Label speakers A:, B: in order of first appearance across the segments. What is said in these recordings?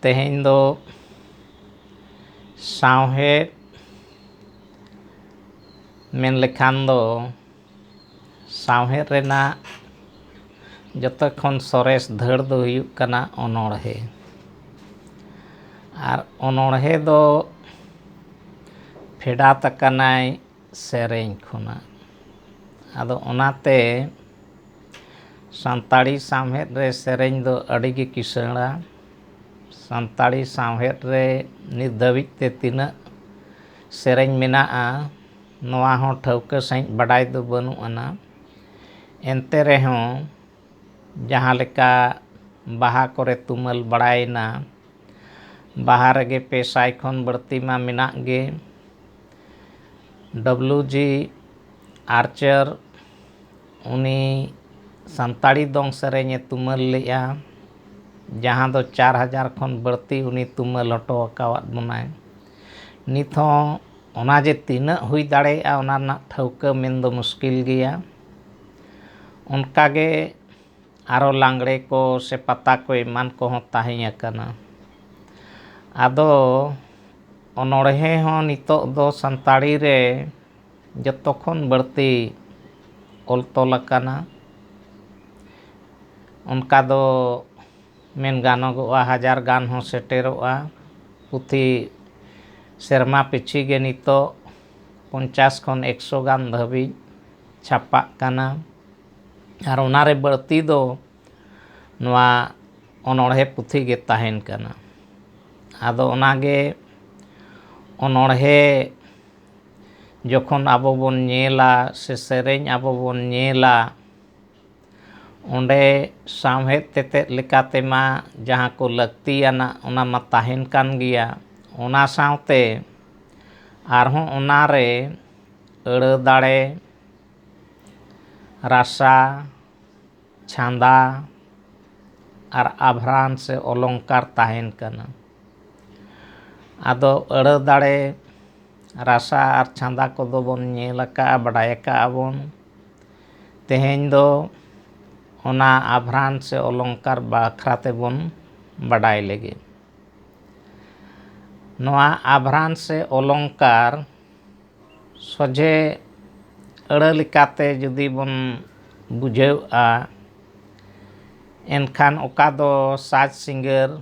A: तेहें दो सावहेद मेन लेखान दो सावहेद रेना जतो खन सरेस धड़ दो हुयुग कना अनोढ़े आर अनोढ़े दो फेडात कनाय सेरेñ खुना आदो ओनाते सानताड़ी सावहेद रे सेरेñ दो अडिगे किसाणा सानताड़ी सावहेद रे नित धाबिज ते तिनाग सेरेñ मेनाआ नोआ हों ठौका सहित बाडाय दो बानु आना एनते रेहों जहाँ लेका बाहा करे तुमल बड़ायना बाहा रेगे पेसाय खन बड़ती मा मेनाग गे डब्ल्यूजी आर्चर उनी सानताड़ी दोंग सेरेñ तुमल लेआ जहाँ दो 4000 खन बड़ती उनी तुमल हटो अकावाद बनाय नित हों ओना जे तिनाग हुई दाड़ेया ओना रना ठौका मेन दो मुश्किल गिया उनकागे आरो लांगड़े को से पता को एमान को हों ताहें अकना आदो अनोढ़े हों नितो दो सानताड़ी रे जतो खन बड़ती ऑल तोल अकना उनका दो मेन गानोगोआ 1000 गान हों सेटेरोआ पुथी सेरमा पिछी गे नितो 50 खन 100 गान धाबिज छापाग कना आर ओनारे बड़ती दो नोआ अनोढ़े पुथी गे ताहेन कना आदो ओनागे अनोढ़े जखन आबो बोन नेला से सेरेñ आबो बोन नेला ओंडे सावहेद तेतेद लेकाते मा जहाँ को लगतियाना ओना मा ताहेन कान गिया ओना सावते आरहों ओनारे अड़ा दाड़े रासा छांदा आर आभरान से अलंकार ताहेन कना आदो अड़ा दाड़े रासा आर छांदा को दो बोन नेल अका बाडाय अका बोन तेहें दो ओना आभरान से अलंकार बाखराते बोन बाडाय लेगे नोआ आभरान से अलंकार सोझे अड़ा लेकाते जुदी बोन बुझेवआ एनखान ओका दो साज सिंगर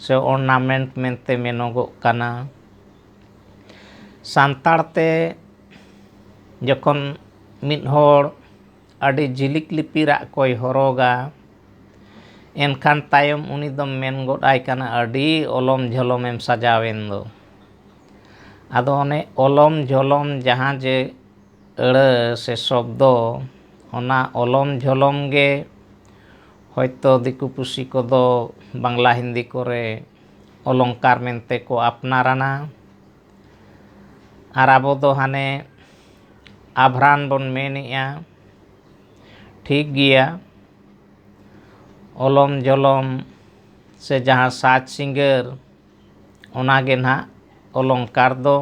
A: से ऑर्नामेंट मेनते मेनोगोग कना सानताड़ते जखन मिद होड़ अड़ी जिलिक लिपिराग कोय हरोगा एनखान तायम उनी दो मेन गोड आय कना अड़ी ओलम झोलम एम सजावेन दो आदो ओने ओलम झोलम जहाँ जे अड़ा से शब्दो ओना ओलम झोलम गे होयतो दिकु पुसी को दो बांग्ला हिंदी कोरे अलंकार मेनते को अपनाराना आर आबो दो हाने आभरान बोन मेनिया ठीक गिया ओलम झोलम से जहाँ साज सिंगर ओनागे ना अलंकार दो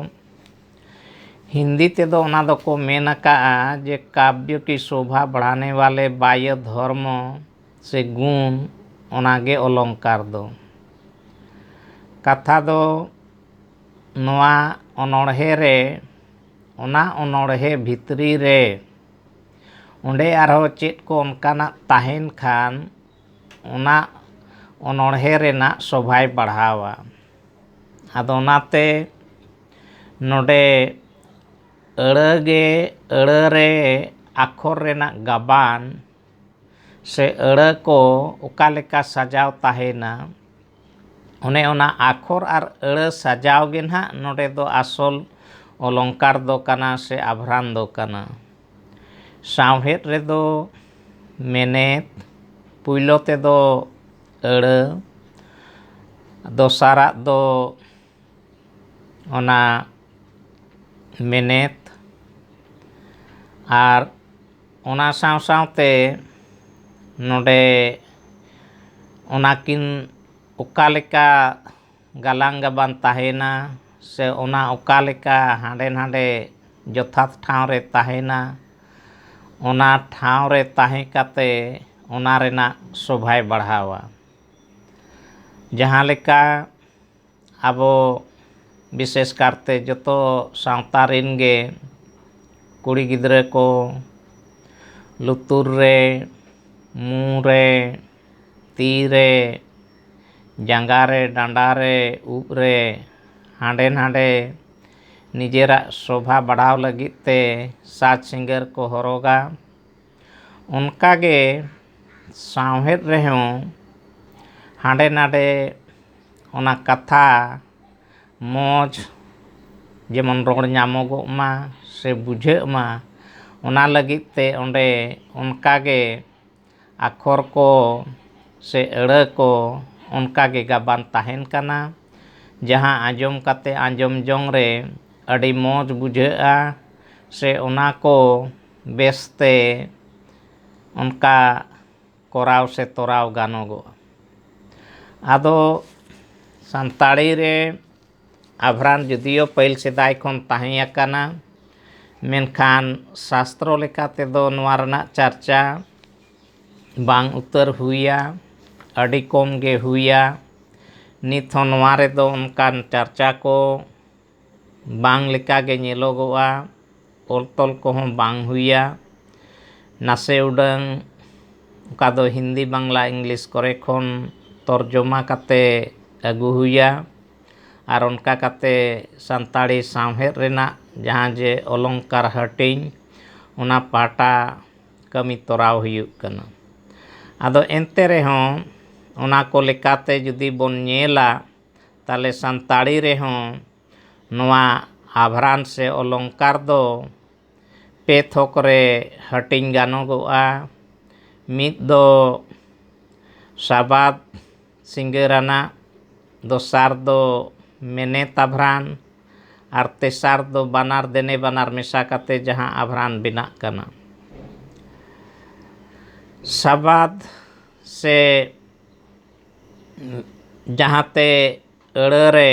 A: हिंदी ते दो ओना दो को मेन अकाआ जे काव्य की शोभा बढ़ाने वाले बाह्य धर्म से गुण ओनागे अलंकार दो कथा दो नोआ अनोढ़े रे ओना अनोढ़े भितरी रे ओंडे आरो चेद को ओनकाना ताहेन खान ओना अनोढ़े रेना शोभाय बढ़ावा आदो ओनाते नोडे अड़ागे अड़ा रे आखर रेना गाबान से अड़ा को ओका लेका सजाव ताहेना ओने ओना आखर आर अड़ा सजाव गे ना नोडे दो आसल अलंकार दो कना से आभरान दो कना सावहेद रे दो मेनेत पुइलो ते दो अड़ा दोसारा दो ओना मेनेत आर ओना साव सावते नोडे ओनाकिन ओका लेका गालांग गाबान ताहेना से ओना ओका लेका हांडे नांडे जथात ठाव रे ताहेना ओना ठाव रे ताहे काते ओना रेना शोभाय बढ़ावा ᱡᱟᱦᱟᱸ ᱞᱮᱠᱟ ᱟᱵᱚ ᱵᱤᱥᱮᱥ ᱠᱟᱨᱛᱮ ᱡᱚᱛᱚ ᱥᱟᱶᱛᱟ ᱨᱮᱱ ᱜᱮ ᱠᱩᱲᱤ ᱜᱤᱫᱽᱨᱟᱹ ᱠᱚ ᱞᱩᱛᱩᱨ ᱨᱮ, ᱢᱩ ᱨᱮ, ᱛᱤ ᱨᱮ, ᱡᱟᱸᱜᱟ ᱨᱮ, ᱰᱟᱸᱰᱟ ᱨᱮ, ᱩᱵ ᱨᱮ ᱦᱟᱸᱰᱮ ᱱᱟᱰᱮ ᱱᱤᱡᱮᱨᱟᱜ ᱥᱳᱵᱷᱟ ᱵᱟᱲᱦᱟᱣ ᱞᱟᱹᱜᱤᱫ ᱛᱮ ᱥᱟᱡᱽ ᱥᱤᱸᱜᱟᱹᱨ ᱠᱚ ᱦᱚᱨᱚᱜᱟ᱾ ᱚᱱᱠᱟᱜᱮ ᱥᱟᱶᱦᱮᱫ ᱨᱮᱦᱚᱸ ᱦᱟᱸᱰᱮ ᱱᱟᱰᱮ ᱚᱱᱟ ᱠᱟᱛᱷᱟ ᱢᱚᱡᱽ ᱡᱮᱢᱚᱱ ᱨᱚᱲ ᱧᱟᱢᱚᱜᱚᱜ ᱢᱟ ᱥᱮ ᱵᱩᱡᱷᱟᱹᱜ ᱢᱟ, ᱚᱱᱟ ᱞᱟᱹᱜᱤᱫ ᱛᱮ ᱚᱸᱰᱮ ᱚᱱᱠᱟᱜᱮ ᱟᱠᱷᱚᱨ ᱠᱚ ᱥᱮ ᱟᱹᱲᱟᱹ ᱠᱚ ᱚᱱᱠᱟᱜᱮ ᱜᱟᱵᱟᱱ ᱛᱟᱦᱮᱱ ᱠᱟᱱᱟ, ᱡᱟᱦᱟᱸ ᱟᱸᱡᱚᱢ ᱠᱟᱛᱮ ᱟᱸᱡᱚᱢ ᱡᱚᱝ ᱨᱮ ᱟᱹᱰᱤ ᱢᱚᱡᱽ ᱵᱩᱡᱷᱟᱹᱜᱼᱟ ᱥᱮ ᱚᱱᱟ ᱠᱚ ᱵᱮᱥᱛᱮ ᱚᱱᱠᱟ ᱠᱚᱨᱟᱣ ᱥᱮ ᱛᱚᱨᱟᱣ ᱜᱟᱱᱚᱜᱚᱜᱼᱟ᱾ ᱟᱫᱚ ᱥᱟᱱᱛᱟᱲᱤ ᱨᱮ ᱟᱵᱷᱨᱟᱱ ᱡᱩᱫᱤᱭᱳ ᱯᱟᱹᱦᱤᱞ ᱥᱮᱫᱟᱭ ᱠᱷᱚᱱ ᱛᱟᱦᱮᱸ ᱟᱠᱟᱱᱟ, ᱢᱮᱱᱠᱷᱟᱱ ᱥᱟᱥᱛᱨᱚ ᱞᱮᱠᱟ ᱛᱮᱫᱚ ᱱᱚᱣᱟ ᱨᱮᱱᱟᱜ ᱪᱟᱨᱪᱟ ᱵᱟᱝ ᱩᱛᱟᱹᱨ ᱦᱩᱭᱟ, ᱟᱹᱰᱤ ᱠᱚᱢ ᱜᱮ ᱦᱩᱭᱟ᱾ ᱱᱤᱛ ᱦᱚᱸ ᱱᱚᱣᱟ ᱨᱮᱫᱚ ᱚᱱᱠᱟᱱ ᱪᱟᱨᱪᱟ ᱠᱚ ᱵᱟᱝ ᱞᱮᱠᱟᱜᱮ ᱧᱮᱞᱚᱜᱚᱜᱼᱟ, ᱚᱞ ᱛᱚᱞ ᱠᱚᱦᱚᱸ ᱵᱟᱝ ᱦᱩᱭᱟ᱾ ᱱᱟᱥᱮ ᱩᱰᱟᱹᱝ ᱚᱠᱟ ᱫᱚ ᱦᱤᱱᱫᱤ, ᱵᱟᱝᱞᱟ, ᱤᱝᱞᱤᱥ ᱠᱚᱨᱮ ᱠᱷᱚᱱ ᱛᱚᱨᱡᱚᱢᱟ ᱠᱟᱛᱮ ᱟᱹᱜᱩ ᱦᱩᱭᱟ, ᱟᱨ ᱚᱱᱠᱟ ᱠᱟᱛᱮ ᱥᱟᱱᱛᱟᱲᱤ ᱥᱟᱶᱦᱮᱫ ᱨᱮᱱᱟᱜ ᱡᱟᱦᱟᱸ ᱡᱮ ᱚᱞᱚᱝᱠᱟᱨ ᱦᱟᱹᱴᱤᱧ ᱚᱱᱟ ᱯᱟᱦᱴᱟ ᱠᱟᱹᱢᱤ ᱛᱚᱨᱟᱣ ᱦᱩᱭᱩᱜ ᱠᱟᱱᱟ᱾ ᱟᱫᱚ ᱮᱱᱛᱮ ᱨᱮᱦᱚᱸ ᱚᱱᱟ ᱠᱚ ᱞᱮᱠᱟᱛᱮ ᱡᱩᱫᱤ ᱵᱚᱱ ᱧᱮᱞᱟ, ᱛᱟᱦᱞᱮ ᱥᱟᱱᱛᱟᱲᱤ ᱨᱮᱦᱚᱸ ᱱᱚᱣᱟ ᱟᱵᱷᱨᱟᱱ ᱥᱮ ᱚᱞᱚᱝᱠᱟᱨ ᱫᱚ ᱯᱮ ᱛᱷᱚᱠ ᱨᱮ ᱦᱟᱹᱴᱤᱧ ᱜᱟᱱᱚᱜᱚᱜᱼᱟ᱾ ᱢᱤᱫ ᱫᱚ ᱥᱟᱵᱟᱫ ᱥᱤᱸᱜᱟᱹᱨᱟᱱᱟᱜ, ᱫᱚᱥᱟᱨ ᱫᱚ ᱢᱮᱱᱮᱛ ᱟᱵᱷᱨᱟᱱ, ᱟᱨ ᱛᱮᱥᱟᱨ ᱫᱚ ᱵᱟᱱᱟᱨ ᱫᱮᱱᱮ ᱵᱟᱱᱟᱨ ᱢᱮᱥᱟ ᱠᱟᱛᱮ ᱡᱟᱦᱟᱸ ᱟᱵᱷᱨᱟᱱ ᱵᱮᱱᱟᱜ ᱠᱟᱱᱟ᱾ ᱥᱟᱵᱟᱫ ᱥᱮ ᱡᱟᱦᱟᱸᱛᱮ ᱟᱹᱲᱟᱹ ᱨᱮ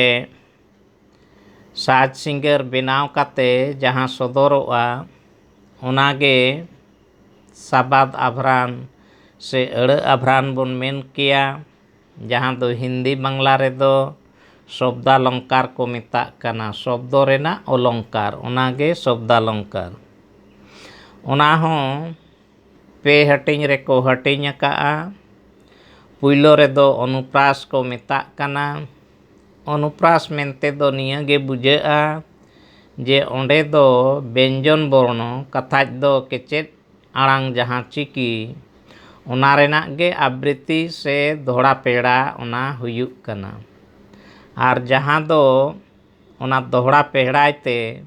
A: ᱥᱟᱡᱽ ᱥᱤᱸᱜᱟᱹᱨ ᱵᱮᱱᱟᱣ ᱠᱟᱛᱮ ᱡᱟᱦᱟᱸ ᱥᱚᱫᱚᱨᱚᱜᱼᱟ, ᱚᱱᱟᱜᱮ ᱥᱟᱵᱟᱫ ᱟᱵᱷᱨᱟᱱ ᱥᱮ ᱟᱹᱲᱟᱹ ᱟᱵᱷᱨᱟᱱ ᱵᱚᱱ ᱢᱮᱱ ᱠᱮᱭᱟ, ᱡᱟᱦᱟᱸ ᱫᱚ ᱦᱤᱱᱫᱤ ᱵᱟᱝᱞᱟ ᱨᱮᱫᱚ ᱥᱚᱵᱫᱟᱞᱚᱝᱠᱟᱨ ᱠᱚ ᱢᱮᱛᱟᱜ ᱠᱟᱱᱟ᱾ ᱥᱚᱵᱫᱚ ᱨᱮᱱᱟᱜ ᱚᱞᱚᱝᱠᱟᱨ, ᱚᱱᱟᱜᱮ ᱥᱚᱵᱫᱟᱞᱚᱝᱠᱟᱨ᱾ ᱚᱱᱟ ᱦᱚᱸ ᱯᱮ ᱦᱟᱹᱴᱤᱧ ᱨᱮᱠᱚ ᱦᱟᱹᱴᱤᱧ ᱟᱠᱟᱜᱼᱟ᱾ ᱯᱩᱭᱞᱳ ᱨᱮᱫᱚ ᱚᱱᱩᱯᱨᱟᱥ ᱠᱚ ᱢᱮᱛᱟᱜ ᱠᱟᱱᱟ᱾ ᱚᱱᱩᱯᱨᱟᱥ ᱢᱮᱱᱛᱮ ᱫᱚ ᱱᱤᱭᱟᱹᱜᱮ ᱵᱩᱡᱷᱟᱹᱜᱼᱟ ᱡᱮ ᱚᱸᱰᱮ ᱫᱚ ᱵᱮᱧᱡᱚᱱ ᱵᱚᱨᱱᱚ, ᱠᱟᱛᱷᱟᱡ ᱫᱚ ᱠᱮᱪᱮᱫ ᱟᱲᱟᱝ ᱡᱟᱦᱟᱸ ᱪᱤᱠᱤ, ᱚᱱᱟ ᱨᱮᱱᱟᱜ ᱜᱮ ᱟᱵᱨᱤᱛᱛᱤ ᱥᱮ ᱫᱚᱦᱲᱟ ᱯᱮᱦᱲᱟ ᱚᱱᱟ ᱦᱩᱭᱩᱜ ᱠᱟᱱᱟ᱾ ᱟᱨ ᱡᱟᱦᱟᱸ ᱫᱚ ᱚᱱᱟ ᱫᱚᱦᱲᱟ ᱯᱮᱦᱲᱟᱭ ᱛᱮ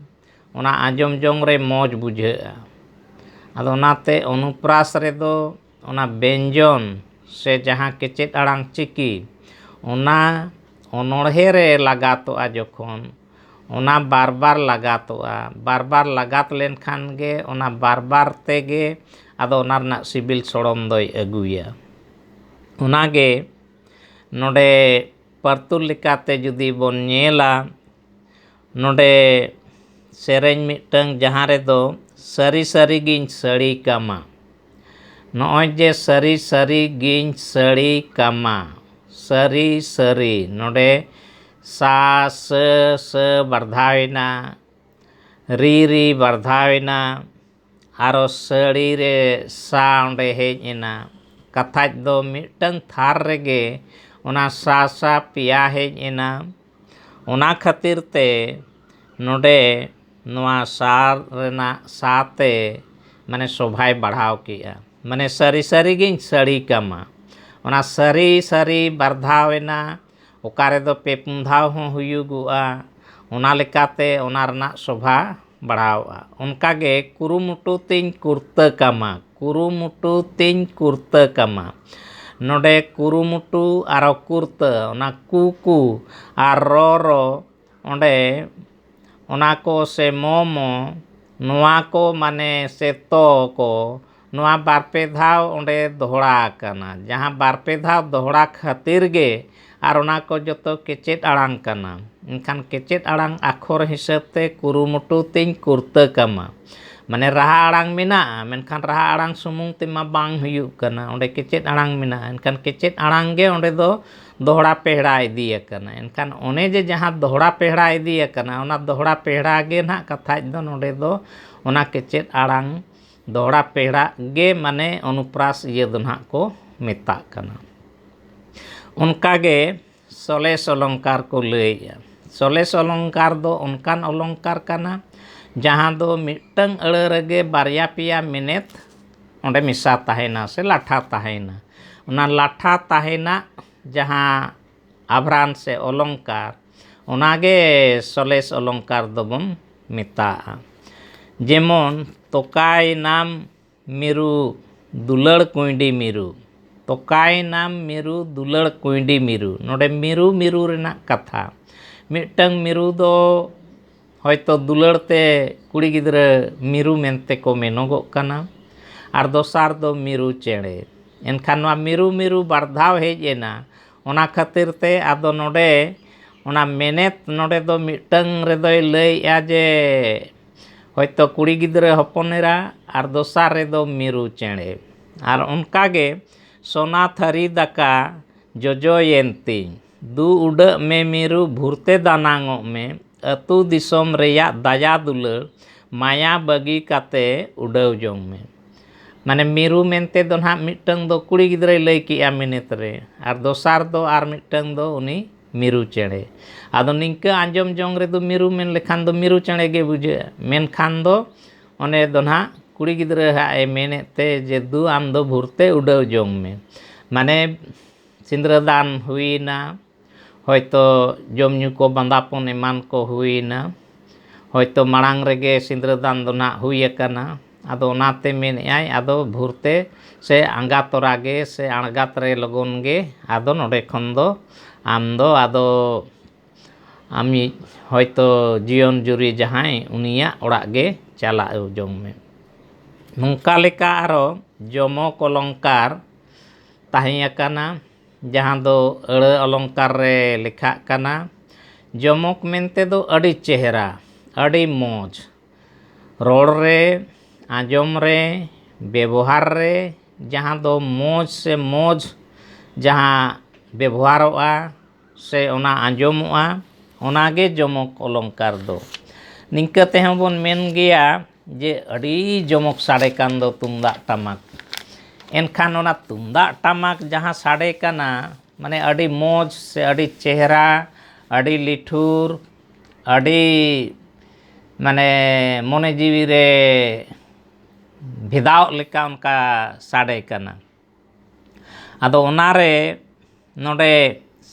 A: ᱚᱱᱟ ᱟᱸᱡᱚᱢ ᱡᱚᱝ ᱨᱮ ᱢᱚᱡᱽ ᱵᱩᱡᱷᱟᱹᱜᱼᱟ᱾ ᱟᱫᱚ ᱚᱱᱟᱛᱮ ᱚᱱᱩᱯᱨᱟᱥ ᱨᱮᱫᱚ ᱚᱱᱟ ᱵᱮᱧᱡᱚᱱ ᱥᱮ ᱡᱟᱦᱟᱸ ᱠᱮᱪᱮᱫ 아ᱲᱟᱝ ᱪᱤᱠᱤ, ᱚᱱᱟ ᱚᱱᱚᱬᱦᱮ ᱨᱮ ᱞᱟᱜᱟᱛᱚᱜᱼᱟ ᱡᱚᱠᱷᱚᱱ, ᱚᱱᱟ ᱵᱟᱨ ᱞᱟᱜᱟᱛᱚᱜᱼᱟ᱾ ᱵᱟᱨ ᱞᱟᱜᱟᱛ ᱞᱮᱱᱠᱷᱟᱱ ᱜᱮ ᱚᱱᱟ ᱵᱟᱨ ᱛᱮᱜᱮ ᱟᱫᱚ ᱚᱱᱟ ᱨᱮᱱᱟᱜ ᱥᱤᱵᱤᱞ ᱥᱚᱲᱚᱢ ᱫᱚᱭ ᱟᱹᱜᱩᱭᱟ᱾ ᱚᱱᱟᱜᱮ ᱱᱚᱰᱮ ᱯᱟᱹᱨᱛᱩᱞ ᱞᱮᱠᱟᱛᱮ ᱡᱩᱫᱤ ᱵᱚᱱ ᱧᱮᱞᱟ, ᱱᱚᱰᱮ ᱥᱮᱨᱮᱧ ᱢᱤᱫᱴᱟᱝ ᱡᱟᱦᱟᱸ ᱨᱮᱫᱚ ᱥᱟᱹᱨᱤ ᱥᱟᱹᱨᱤᱜᱤᱧ ᱥᱟᱹᱲᱤ ᱠᱟᱢᱟ, ᱱᱚᱜᱼᱚᱭ ᱡᱮ ᱥᱟᱹᱨᱤ ᱥᱟᱹᱨᱤᱜᱤᱧ ᱥᱟᱹᱲᱤ ᱠᱟᱢᱟ, ᱥᱟᱹᱨᱤ ᱥᱟᱹᱨᱤ, ᱱᱚᱰᱮ ᱥᱟ ᱥᱟᱹ ᱵᱟᱨᱫᱷᱟᱣᱮᱱᱟ, ᱨᱤ ᱵᱟᱨᱫᱷᱟᱣᱮᱱᱟ, ᱟᱨᱚ ᱥᱟᱹᱲᱤ ᱨᱮ ᱥᱟ ᱚᱸᱰᱮ ᱦᱮᱡ ᱮᱱᱟ᱾ ᱠᱟᱛᱷᱟᱡ ᱫᱚ ᱢᱤᱫᱴᱟᱝ ᱛᱷᱟᱨ ᱨᱮᱜᱮ ᱚᱱᱟ ᱥᱟ ᱯᱮᱭᱟ ᱦᱮᱡ ᱮᱱᱟ᱾ ᱚᱱᱟ ᱠᱷᱟᱹᱛᱤᱨ ᱛᱮ ᱱᱚᱰᱮ ᱱᱚᱣᱟ ᱥᱟ ᱨᱮᱱᱟᱜ ᱥᱟᱛᱮ ᱢᱟᱱᱮ ᱥᱚᱵᱷᱟᱭ ᱵᱟᱲᱦᱟᱣ ᱠᱮᱜᱼᱟ, ᱢᱟᱱᱮ ᱥᱟᱹᱨᱤ ᱥᱟᱹᱨᱤᱜᱤᱧ ᱥᱟᱹᱲᱤ ᱠᱟᱢᱟ᱾ ᱚᱱᱟ ᱥᱟᱹᱨᱤ ᱥᱟᱹᱨᱤ ᱵᱟᱨᱫᱷᱟᱣᱮᱱᱟ, ᱚᱠᱟ ᱨᱮᱫᱚ ᱯᱮ ᱯᱩᱱ ᱫᱷᱟᱣ ᱦᱚᱸ ᱦᱩᱭᱩᱜᱚᱜᱼᱟ᱾ ᱚᱱᱟ ᱞᱮᱠᱟᱛᱮ ᱚᱱᱟ ᱨᱮᱱᱟᱜ ᱥᱚᱵᱷᱟ ᱵᱟᱲᱦᱟᱣᱚᱜᱼᱟ᱾ ᱚᱱᱠᱟᱜᱮ ᱠᱩᱨᱩᱢᱩᱴᱩ ᱛᱤᱧ ᱠᱩᱨᱛᱟᱹ ᱠᱟᱢᱟ, ᱠᱩᱨᱩᱢᱩᱴᱩ ᱛᱤᱧ ᱠᱩᱨᱛᱟᱹ ᱠᱟᱢᱟ, ᱱᱚᱰᱮ ᱠᱩᱨᱩᱢᱩᱴᱩ ᱟᱨᱚ ᱠᱩᱨᱛᱟᱹ, ᱚᱱᱟ ᱠᱩ ᱟᱨ ᱨᱚ ᱚᱸᱰᱮ ᱚᱱᱟ ᱠᱚ ᱥᱮ ᱢᱚ ᱱᱚᱣᱟ ᱠᱚ ᱢᱟᱱᱮ ᱥᱮ ᱛᱚ ᱠᱚ, ᱱᱚᱣᱟ ᱵᱟᱨ ᱯᱮ ᱫᱷᱟᱣ ᱚᱸᱰᱮ ᱫᱚᱦᱲᱟ ᱟᱠᱟᱱᱟ᱾ ᱡᱟᱦᱟᱸ ᱵᱟᱨ ᱯᱮ ᱫᱷᱟᱣ ᱫᱚᱦᱲᱟ ᱠᱷᱟᱹᱛᱤᱨ ᱜᱮ ᱟᱨ ᱚᱱᱟ ᱠᱚ ᱡᱚᱛᱚ ᱠᱮᱪᱮᱫ ᱟᱲᱟᱝ ᱠᱟᱱᱟ᱾ ᱮᱱᱠᱷᱟᱱ ᱠᱮᱪᱮᱫ ᱟᱲᱟᱝ ᱟᱠᱷᱚᱨ ᱦᱤᱥᱟᱹᱵ ᱛᱮ ᱠᱩᱨᱩᱢᱩᱴᱩ ᱛᱤᱧ ᱠᱩᱨᱛᱟᱹ ᱠᱟᱢᱟ, Mane raha aड़ांग मेनागा मेनखान raha aड़ांग sumung tema bang huyuk kana onde kecet aड़ांग menaga enkan kecet aड़ांग ge onde do दोहड़ा पेहड़ा इदी akana enkan one je jahan दोहड़ा पेहड़ा इदी akana ona दोहड़ा पेहड़ा ge ना कथा दो नोडे दो ona kecet aड़ांग दोहड़ा पेहड़ा ge mane अनुप्रास ये दो ना को मेता kana उनका गे सोलेस अलंकार को लैया सोलेस अलंकार दो उनकान अलंकार काना जहाँ दो मिटंग अड़ रगे बारया पिया मेनेत ओंडे मिसा ताहेना से लाठा ताहेना उना लाठा ताहेना जहाँ आभरान से अलंकार ओनागे सोलेस अलंकार दो बम मेता जेमन तोकाय नाम मिरु दुलड़ कुंडी मिरु तोकाय नाम मिरु दुलड़ कुंडी मिरु नोडे मिरु मिरु रेना कथा मिटंग मिरु दो होयतो दुलड़ते कुड़ी गिद्रा मिरु मेनते को मेनोगो कना आर दोसार दो मिरु चेड़े एनखान वा मिरु मिरु बारधाव हेजेना ओना खातिर ते आदो नोडे ओना मेनेत नोडे दो मिटंग रेदोय लैया जे होयतो कुड़ी गिद्रा हपनेरा आर दोसार रेदो मिरु चेड़े आर उनकागे सोना थरी दाका जोजोयेंती दू उड़ में मिरु भूरते दानांगो में अतु दिसोम रेया दाया दुलड़ माया बगी काते उड़ाव जोंग में माने मिरु मेनते दो ना मिटंग दो कुड़ी गिद्रे लई किया मिनेत रे आर दोसार दो आर मिटंग दो उनी मिरु चेड़े आदो निंका आंजम जोंग रे दो मिरु मेन लेखान दो मिरु चेड़े गे बुझे मेन खान दो ओने दो ना कुड़ी गिद्रे हाए मेनेते जे दू आम दो भूरते उड़ाव जोंग में माने सिंद्रदान हुईना होयतो जमन्यू को बंदापन एमान को हुईना होयतो मांग रेगे सिंद्रदान दो ना हुई अकना आदो नाते मेनेआय आदो भूरते से आंगा तोरागे से आणगात रे लगन गे आदो नोडे खन दो आम दो आदो आमी होयतो जीवन जुरी जहां उनिया ओड़ाग गे चला जोंग में नोंका लेका आरो जमक अलंकार ताहें अकना जहाँ दो अड़ अलंकार रे लिखा कना जमक मेनते दो अड़ी चेहरा अड़ी मौज रोड रे आंजम रे व्यवहार रे जहाँ दो मौज से मौज जहाँ व्यवहारोआ से ओना आंजमोआ ओनागे जमक अलंकार दो निंका तेहं बोन मेन गया जे अड़ी जमक साड़े कान दो तुमदाग टमाक एनखान ओना तुमदाग टमाक जहाँ साड़े काना माने अड़ी मौज से अड़ी चेहरा अड़ी लिठुर अड़ी माने मोने जीवी रे भिदाव लेका उनका साड़े काना आदो ओनारे नोडे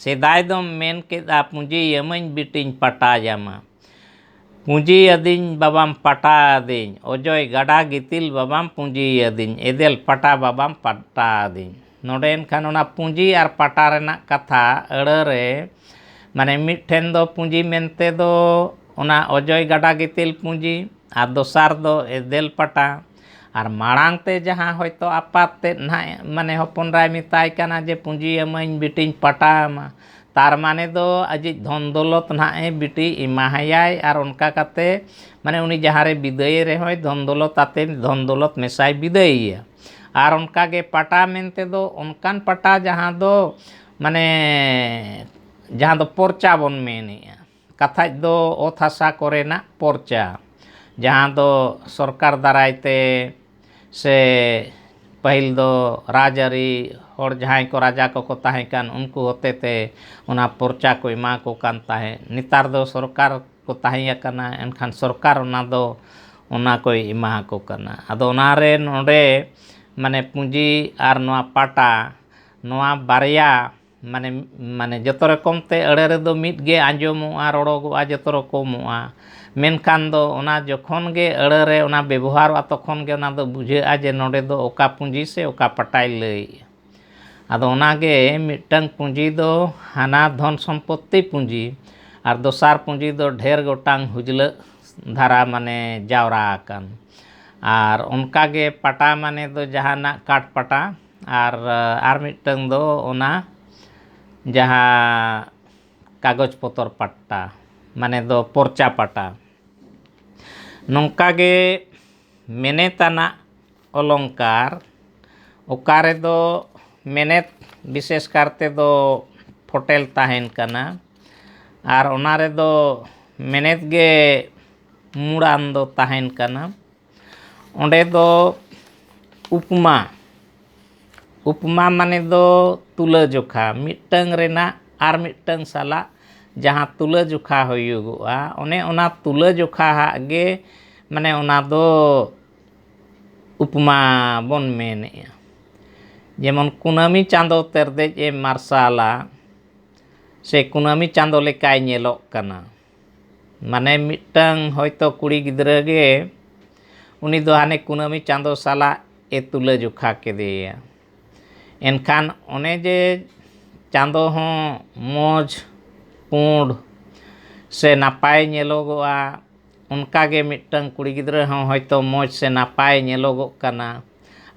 A: सेदाय दो मेन केदा पुंजी यमन बिटिन पटा जामा पुंजी अदिन बाबाम पटा अदिन ओजोय गाडा गितिल बाबाम पुंजी अदिन एदेल पटा बाबाम पटा अदिन नोडे एनखान ओना पुंजी आर पटा रेना कथा अड़रे माने मिठेन दो पुंजी मेनते दो ओना ओजोय गाडा गितिल पुंजी आर दोसार दो एदेल पटा आर माड़ांग ते जहाँ होयतो आपात ते ना माने हपन राय मिताय काना जे पुंजी एमन बिटिन पटामा तार माने दो अजी धन दौलत ना बिटी इमाहायाय आर उनका काते माने उनी जहाँ रे बिदय रे होय धन दौलत आते धन दौलत मेसाय बिदय आर उनका गे पटा मेनते दो उनकान पटा जहाँ दो माने जहाँ दो पर्चा बन मेने कथा दो ओत हासा कोरेना पर्चा जहाँ दो सरकार दारायते से पहिल दो राजारी और जहाँ को राजा को ताहें कान उनको होते थे उना पर्चा को एमा को कान ताहें नितार दो सरकार को ताहें कना एनखान सरकार उना दो उना को एमा को कना आदो उनारे नोडे माने पुंजी आर नोआ पाटा नोआ बारया माने माने जतो रकम ते अड़े रे दो मिट गे आंजमोआ रोड़ोगोआ जतो रकमोआ मेनखान दो ओना जखन गे अड़े रे ओना व्यवहार तखन गे ओना दो बुझेआ जे नोडे दो ओका पुंजी से ओका पटाय लई आदो ओनागे मिटंग पुंजी दो हाना धन सम्पत्ति पुंजी आर दोसार पुंजी दो ढेर गोटांग हुजला धारा माने जावरा आकान आर उनका गे पटा माने दो जहाना काट पटा आर मिटंग दो ओना जहाँ कागज पतर पट्टा माने दो पर्चा पटा नौका गे ᱢᱮᱱᱮᱛᱟᱱᱟᱜ ᱚᱞᱚᱝᱠᱟᱨ, ᱚᱠᱟ ᱨᱮᱫᱚ ᱢᱮᱱᱮᱛ ᱵᱤᱥᱮᱥ ᱠᱟᱨᱛᱮ ᱫᱚ ᱯᱷᱚᱴᱮᱞ ᱛᱟᱦᱮᱱ ᱠᱟᱱᱟ ᱟᱨ ᱚᱱᱟ ᱨᱮᱫᱚ ᱢᱮᱱᱮᱛ ᱜᱮ ᱢᱩᱲᱟᱱ ᱫᱚ ᱛᱟᱦᱮᱱ ᱠᱟᱱᱟ᱾ ᱚᱸᱰᱮ ᱫᱚ ᱩᱯᱢᱟ ᱢᱟᱱᱮ ᱫᱚ ᱛᱩᱞᱟᱹᱡᱚᱠᱷᱟ, ᱢᱤᱫᱴᱟᱝ ᱨᱮᱱᱟᱜ ᱟᱨ ᱢᱤᱫᱴᱟᱝ ᱥᱟᱞᱟᱜ ᱡᱟᱦᱟᱸ ᱛᱩᱞᱟᱹᱡᱚᱠᱷᱟ ᱦᱩᱭᱩᱜᱚᱜᱼᱟ, ᱚᱱᱮ ᱚᱱᱟ ᱛᱩᱞᱟᱹᱡᱚᱠᱷᱟ ᱦᱟᱜ ᱜᱮ ᱢᱟᱱᱮ ᱚᱱᱟ ᱫᱚ ᱩᱯᱢᱟ ᱵᱚᱱ ᱢᱮᱱᱮᱜᱼᱟ᱾ ᱡᱮᱢᱚᱱ ᱠᱩᱱᱟᱹᱢᱤ ᱪᱟᱸᱫᱳ ᱛᱮᱨᱫᱮᱡ ᱮ ᱢᱟᱨᱥᱟᱞᱟ ᱥᱮ ᱠᱩᱱᱟᱹᱢᱤ ᱪᱟᱸᱫᱳ ᱞᱮᱠᱟᱭ ᱧᱮᱞᱚᱜ ᱠᱟᱱᱟ, ᱢᱟᱱᱮ ᱢᱤᱫᱴᱟᱝ ᱦᱚᱭᱛᱳ ᱠᱩᱲᱤ ᱜᱤᱫᱽᱨᱟᱹ ᱜᱮ ᱩᱱᱤ ᱫᱚ ᱦᱟᱱᱮ ᱠᱩᱱᱟᱹᱢᱤ ᱪᱟᱸᱫᱳ ᱥᱟᱞᱟᱜ ᱮ ᱛᱩᱞᱟᱹᱡᱚᱠᱷᱟ ᱠᱮᱫᱮᱭᱟ᱾ ᱮᱱᱠᱷᱟᱱ ᱚᱱᱮ ᱡᱮ ᱪᱟᱸᱫᱳ ᱦᱚᱸ ᱢᱚᱡᱽ ᱯᱩᱸᱰ ᱥᱮ ᱱᱟᱯᱟᱭ ᱧᱮᱞᱚᱜᱚᱜᱼᱟ, ᱚᱱᱠᱟᱜᱮ ᱢᱤᱫᱴᱟᱝ ᱠᱩᱲᱤ ᱜᱤᱫᱽᱨᱟᱹ ᱦᱚᱸ ᱦᱚᱭᱛᱳ ᱢᱚᱡᱽ ᱥᱮ ᱱᱟᱯᱟᱭ ᱧᱮᱞᱚᱜᱚᱜ ᱠᱟᱱᱟ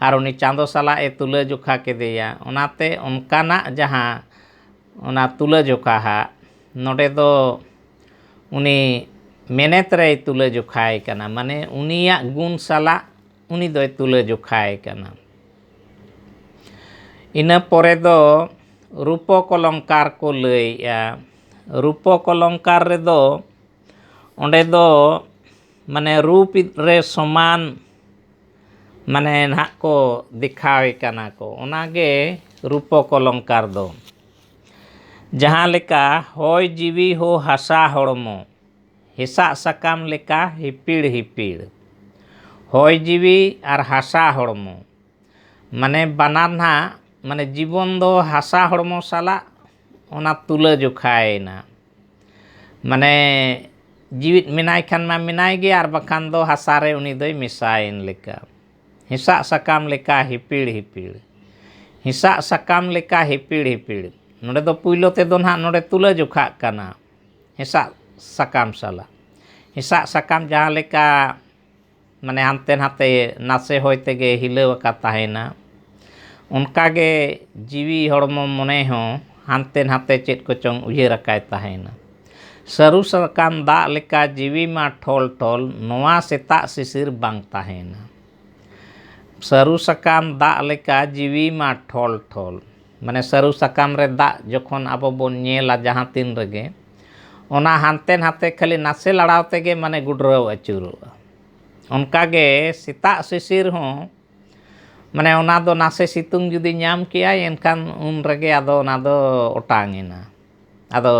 A: ᱟᱨ ᱩᱱᱤ ᱪᱟᱸᱫᱳ ᱥᱟᱞᱟᱜ ᱮ ᱛᱩᱞᱟᱹᱡᱚᱠᱷᱟ ᱠᱮᱫᱮᱭᱟ᱾ ᱚᱱᱟᱛᱮ ᱚᱱᱠᱟᱱᱟᱜ ᱡᱟᱦᱟᱸ ᱚᱱᱟ ᱛᱩᱞᱟᱹᱡᱚᱠᱷᱟ ᱦᱟᱜ ᱱᱚᱰᱮ ᱫᱚ ᱩᱱᱤ ᱢᱮᱱᱮᱛ ᱨᱮᱭ ᱛᱩᱞᱟᱹᱡᱚᱠᱷᱟᱭ ᱠᱟᱱᱟ, ᱢᱟᱱᱮ ᱩᱱᱤᱭᱟᱜ ᱜᱩᱱ ᱥᱟᱞᱟᱜ ᱩᱱᱤ ᱫᱚᱭ ᱛᱩᱞᱟᱹᱡᱚᱠᱷᱟᱭ ᱠᱟᱱᱟ᱾ ᱤᱱᱟᱹ ᱯᱚᱨᱮ ᱫᱚ ᱨᱩᱯᱚᱠ ᱚᱞᱚᱝᱠᱟᱨ ᱠᱚ ᱞᱟᱹᱭᱮᱜᱼᱟ᱾ ᱨᱩᱯᱚᱠ ᱚᱞᱚᱝᱠᱟᱨ ᱨᱮᱫᱚ ᱚᱸᱰᱮ ᱫᱚ ᱢᱟᱱᱮ ᱨᱩᱯ ᱨᱮ ᱥᱚᱢᱟᱱ ᱢᱟᱱᱮ ᱱᱟᱦᱟᱜ ᱠᱚ ᱫᱮᱠᱷᱟᱣᱮ ᱠᱟᱱᱟ ᱠᱚ, ᱚᱱᱟᱜᱮ ᱨᱩᱯᱚᱠ ᱚᱞᱚᱝᱠᱟᱨ ᱫᱚ᱾ ᱡᱟᱦᱟᱸ ᱞᱮᱠᱟ ᱦᱚᱭ ᱡᱤᱣᱤ ᱦᱚ ᱦᱟᱥᱟ ᱦᱚᱲᱢᱚ ᱦᱮᱥᱟᱜ ᱥᱟᱠᱟᱢ ᱞᱮᱠᱟ ᱦᱤᱯᱤᱲ ᱦᱤᱯᱤᱲ, ᱦᱚᱭ ᱡᱤᱣᱤ ᱟᱨ ᱦᱟᱥᱟ ᱦᱚᱲᱢᱚ ᱢᱟᱱᱮ ᱵᱟᱱᱟᱨ ᱱᱟᱦᱟᱜ ᱢᱟᱱᱮ ᱡᱤᱵᱚᱱ ᱫᱚ ᱦᱟᱥᱟ ᱦᱚᱲᱢᱚ ᱥᱟᱞᱟᱜ ᱚᱱᱟ ᱛᱩᱞᱟᱹᱡᱚᱠᱷᱟᱭᱮᱱᱟ, ᱢᱟᱱᱮ ᱡᱤᱣᱤᱫ ᱢᱮᱱᱟᱭ ᱠᱷᱟᱱ ᱢᱟ ᱢᱮᱱᱟᱭ ᱜᱮ ᱟᱨ ᱵᱟᱠᱷᱟन ᱫᱚ ᱦᱟᱥᱟ ᱨᱮ ᱩᱱᱤ ᱫᱚᱭ ᱢᱮᱥᱟᱭᱮᱱ ᱞᱮᱠᱟ᱾ ᱦᱮᱸᱥᱟᱜ ᱥᱟᱠᱟᱢ ᱞᱮᱠᱟ ᱦᱤᱯᱤᱲ ᱦᱤᱯᱤᱲ, ᱦᱮᱸᱥᱟᱜ ᱥᱟᱠᱟᱢ ᱞᱮᱠᱟ ᱦᱤᱯᱤᱲ ᱦᱤᱯᱤᱲ, ᱱᱚᱰᱮ ᱫᱚ ᱯᱩᱭᱞᱳ ᱛᱮᱫᱚ ᱱᱟᱦᱟᱜ ᱱᱚᱰᱮ ᱛᱩᱞᱟᱹᱡᱚᱠᱷᱟᱜ ᱠᱟᱱᱟ ᱦᱮᱸᱥᱟᱜ ᱥᱟᱠᱟᱢ ᱥᱟᱞᱟᱜ᱾ ᱦᱮᱸᱥᱟᱜ ᱥᱟᱠᱟᱢ ᱡᱟᱦᱟᱸ ᱞᱮᱠᱟ ᱢᱟᱱᱮ ᱦᱟᱱᱛᱮ ᱱᱟᱛᱮ ᱱᱟᱥᱮ ᱦᱚᱭ ᱛᱮᱜᱮ ᱦᱤᱞᱟᱹᱣ ᱟᱠᱟ ᱛᱟᱦᱮᱱᱟ, ᱚᱱᱠᱟᱜᱮ ᱡᱤᱣᱤ ᱦᱚᱲᱢᱚ ᱢᱚᱱᱮ ᱦᱚᱸ ᱦᱟᱱᱛᱮ ᱱᱟᱛᱮ ᱪᱮᱫ ᱠᱚᱪᱚᱝ ᱩᱭᱦᱟᱹᱨ ᱟᱠᱟᱭ ᱛᱟᱦᱮᱱᱟ᱾ ᱥᱟᱹᱨᱩ ᱥᱟᱠᱟᱢ ᱫᱟᱜ ᱞᱮᱠᱟ ᱡᱤᱣᱤ ᱢᱟ ᱴᱷᱚᱞ ᱴᱷᱚᱞ, ᱱᱚᱣᱟ ᱥᱮᱛᱟᱜ ᱥᱤᱥᱤᱨ ᱵᱟᱝ ᱛᱟᱦᱮᱱᱟ᱾ ᱥᱟᱹᱨᱩ ᱥᱟᱠᱟᱢ ᱫᱟᱜ ᱞᱮᱠᱟ ᱡᱤᱣᱤ ᱢᱟ ᱴᱷᱚᱞ ᱴᱷᱚᱞ, ᱢᱟᱱᱮ ᱥᱟᱹᱨᱩ ᱥᱟᱠᱟᱢ ᱨᱮ ᱫᱟᱜ ᱡᱚᱠᱷᱚᱱ ᱟᱵᱚ ᱵᱚᱱ ᱧᱮᱞᱟ ᱡᱟᱦᱟᱸ ᱛᱤᱱ ᱨᱮᱜᱮ, ᱚᱱᱟ ᱦᱟᱱᱛᱮ ᱱᱟᱛᱮ ᱠᱷᱟᱹᱞᱤ ᱱᱟᱥᱮ ᱞᱟᱲᱟᱣ ᱛᱮᱜᱮ ᱢᱟᱱᱮ ᱜᱩᱰᱨᱟᱹᱣ ᱟᱹᱪᱩᱨᱚᱜᱼᱟ᱾ ᱚᱱᱠᱟᱜᱮ ᱥᱮᱛᱟᱜ ᱥᱤᱥᱤᱨ ᱦᱚᱸ ᱢᱟᱱᱮ ᱚᱱᱟ ᱫᱚ ᱱᱟᱥᱮ ᱥᱤᱛᱩᱝ ᱡᱩᱫᱤ ᱧᱟᱢ ᱠᱮᱜᱼᱟᱭ ᱮᱱᱠᱷᱟᱱ ᱩᱱ ᱨᱮᱜᱮ ᱟᱫᱚ ᱚᱱᱟ ᱫᱚ ᱚᱴᱟᱝ ᱮᱱᱟ, ᱟᱫᱚ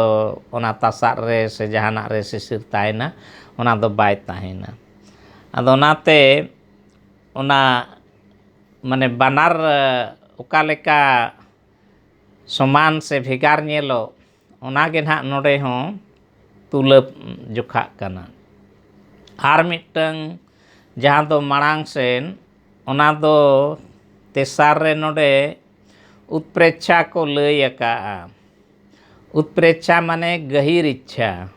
A: ᱚᱱᱟ ᱛᱟᱥᱟᱜ ᱨᱮ ᱥᱮ ᱡᱟᱦᱟᱱᱟᱜ ᱨᱮ ᱥᱤᱥᱤᱨ ᱛᱟᱦᱮᱱᱟ, ᱚᱱᱟ ᱫᱚ ᱵᱟᱭ ᱛᱟᱦᱮᱱᱟ᱾ ᱟᱫᱚ ᱚᱱᱟᱛᱮ ᱚᱱᱟ ᱢᱟᱱᱮ ᱵᱟᱱᱟᱨ ᱚᱠᱟ ᱞᱮᱠᱟ ᱥᱚᱢᱟᱱ ᱥᱮ ᱵᱷᱮᱜᱟᱨ ᱧᱮᱞᱚᱜ, ᱚᱱᱟᱜᱮ ᱱᱟᱦᱟᱜ ᱱᱚᱰᱮ ᱦᱚᱸ ᱛᱩᱞᱟᱹᱡᱚᱠᱷᱟᱜ ᱠᱟᱱᱟ᱾ ᱟᱨ ᱢᱤᱫᱴᱟᱝ ᱡᱟᱦᱟᱸ ᱫᱚ ᱢᱟᱲᱟᱝ ᱥᱮᱱ, ᱚᱱᱟ ᱫᱚ ᱛᱮᱥᱟᱨ ᱨᱮ ᱱᱚᱰᱮ ᱩᱛᱯᱨᱮᱪᱪᱷᱟ ᱠᱚ ᱞᱟᱹᱭ ᱟᱠᱟᱜᱼᱟ᱾ ᱩᱛᱯᱨᱮᱪᱪᱷᱟ ᱢᱟᱱᱮ ᱜᱟᱹᱦᱤᱨ ᱤᱪᱪᱷᱟ,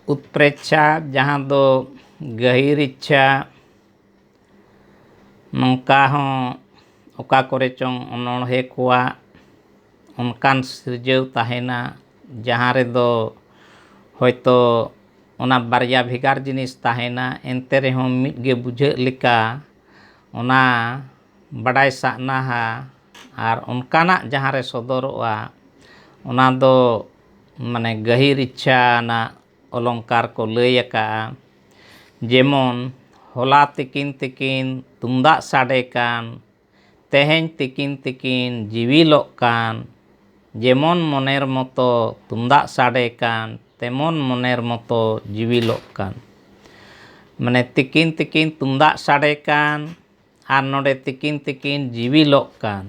A: ᱩᱛᱯᱨᱮᱪᱪᱷᱟ ᱡᱟᱦᱟᱸ ᱫᱚ ᱜᱟᱹᱦᱤᱨ ᱤᱪᱪᱷᱟ, ᱱᱚᱝᱠᱟ ᱦᱚᱸ ᱚᱠᱟ ᱠᱚᱨᱮ ᱪᱚᱝ ᱚᱱᱚᱬᱦᱮ ᱠᱚᱣᱟᱜ ᱚᱱᱠᱟᱱ ᱥᱤᱨᱡᱟᱹᱣ ᱛᱟᱦᱮᱱᱟ ᱡᱟᱦᱟᱸ ᱨᱮᱫᱚ ᱦᱚᱭᱛᱳ ᱚᱱᱟ ᱵᱟᱨᱭᱟ ᱵᱷᱮᱜᱟᱨ ᱡᱤᱱᱤᱥ ᱛᱟᱦᱮᱱᱟ, ᱮᱱᱛᱮ ᱨᱮᱦᱚᱸ ᱢᱤᱫ ᱜᱮ ᱵᱩᱡᱷᱟᱹᱜ ᱞᱮᱠᱟ ᱚᱱᱟ ᱵᱟᱰᱟᱭ ᱥᱟᱜᱱᱟᱦᱟ ᱟᱨ ᱚᱱᱠᱟᱱᱟᱜ ᱡᱟᱦᱟᱸ ᱨᱮ ᱥᱚᱫᱚᱨᱚᱜᱼᱟ, ᱚᱱᱟ ᱫᱚ ᱢᱟᱱᱮ ᱜᱟᱹᱦᱤᱨ ᱤᱪᱪᱷᱟ ᱟᱱᱟᱜ ᱚᱞᱚᱝᱠᱟᱨ ᱠᱚ ᱞᱟᱹᱭ ᱟᱠᱟᱜᱼᱟ᱾ ᱡᱮᱢᱚᱱ ᱦᱚᱞᱟ ᱛᱤᱠᱤᱱ ᱛᱤᱠᱤᱱ ᱛᱩᱢᱫᱟᱜ ᱥᱟᱰᱮ ᱠᱟᱱ, ᱛᱮᱦᱮᱧ ᱛᱤᱠᱤᱱ ᱛᱤᱠᱤᱱ ᱡᱤᱣᱤᱞᱚᱜ ᱠᱟᱱ, ᱡᱮᱢᱚᱱ ᱢᱚᱱᱮᱨ ᱢᱚᱛᱚ ᱛᱩᱢᱫᱟᱜ ᱥᱟᱰᱮ ᱠᱟᱱ, ᱛᱮᱢᱚᱱ ᱢᱚᱱᱮᱨ ᱢᱚᱛᱚ ᱡᱤᱣᱤᱞᱚᱜ ᱠᱟᱱ, ᱢᱟᱱᱮ ᱛᱤᱠᱤᱱ ᱛᱤᱠᱤᱱ ᱛᱩᱢᱫᱟᱜ ᱥᱟᱰᱮ ᱠᱟᱱ ᱟᱨ ᱱᱚᱰᱮ ᱛᱤᱠᱤᱱ ᱛᱤᱠᱤᱱ ᱡᱤᱣᱤᱞᱚᱜ ᱠᱟᱱ,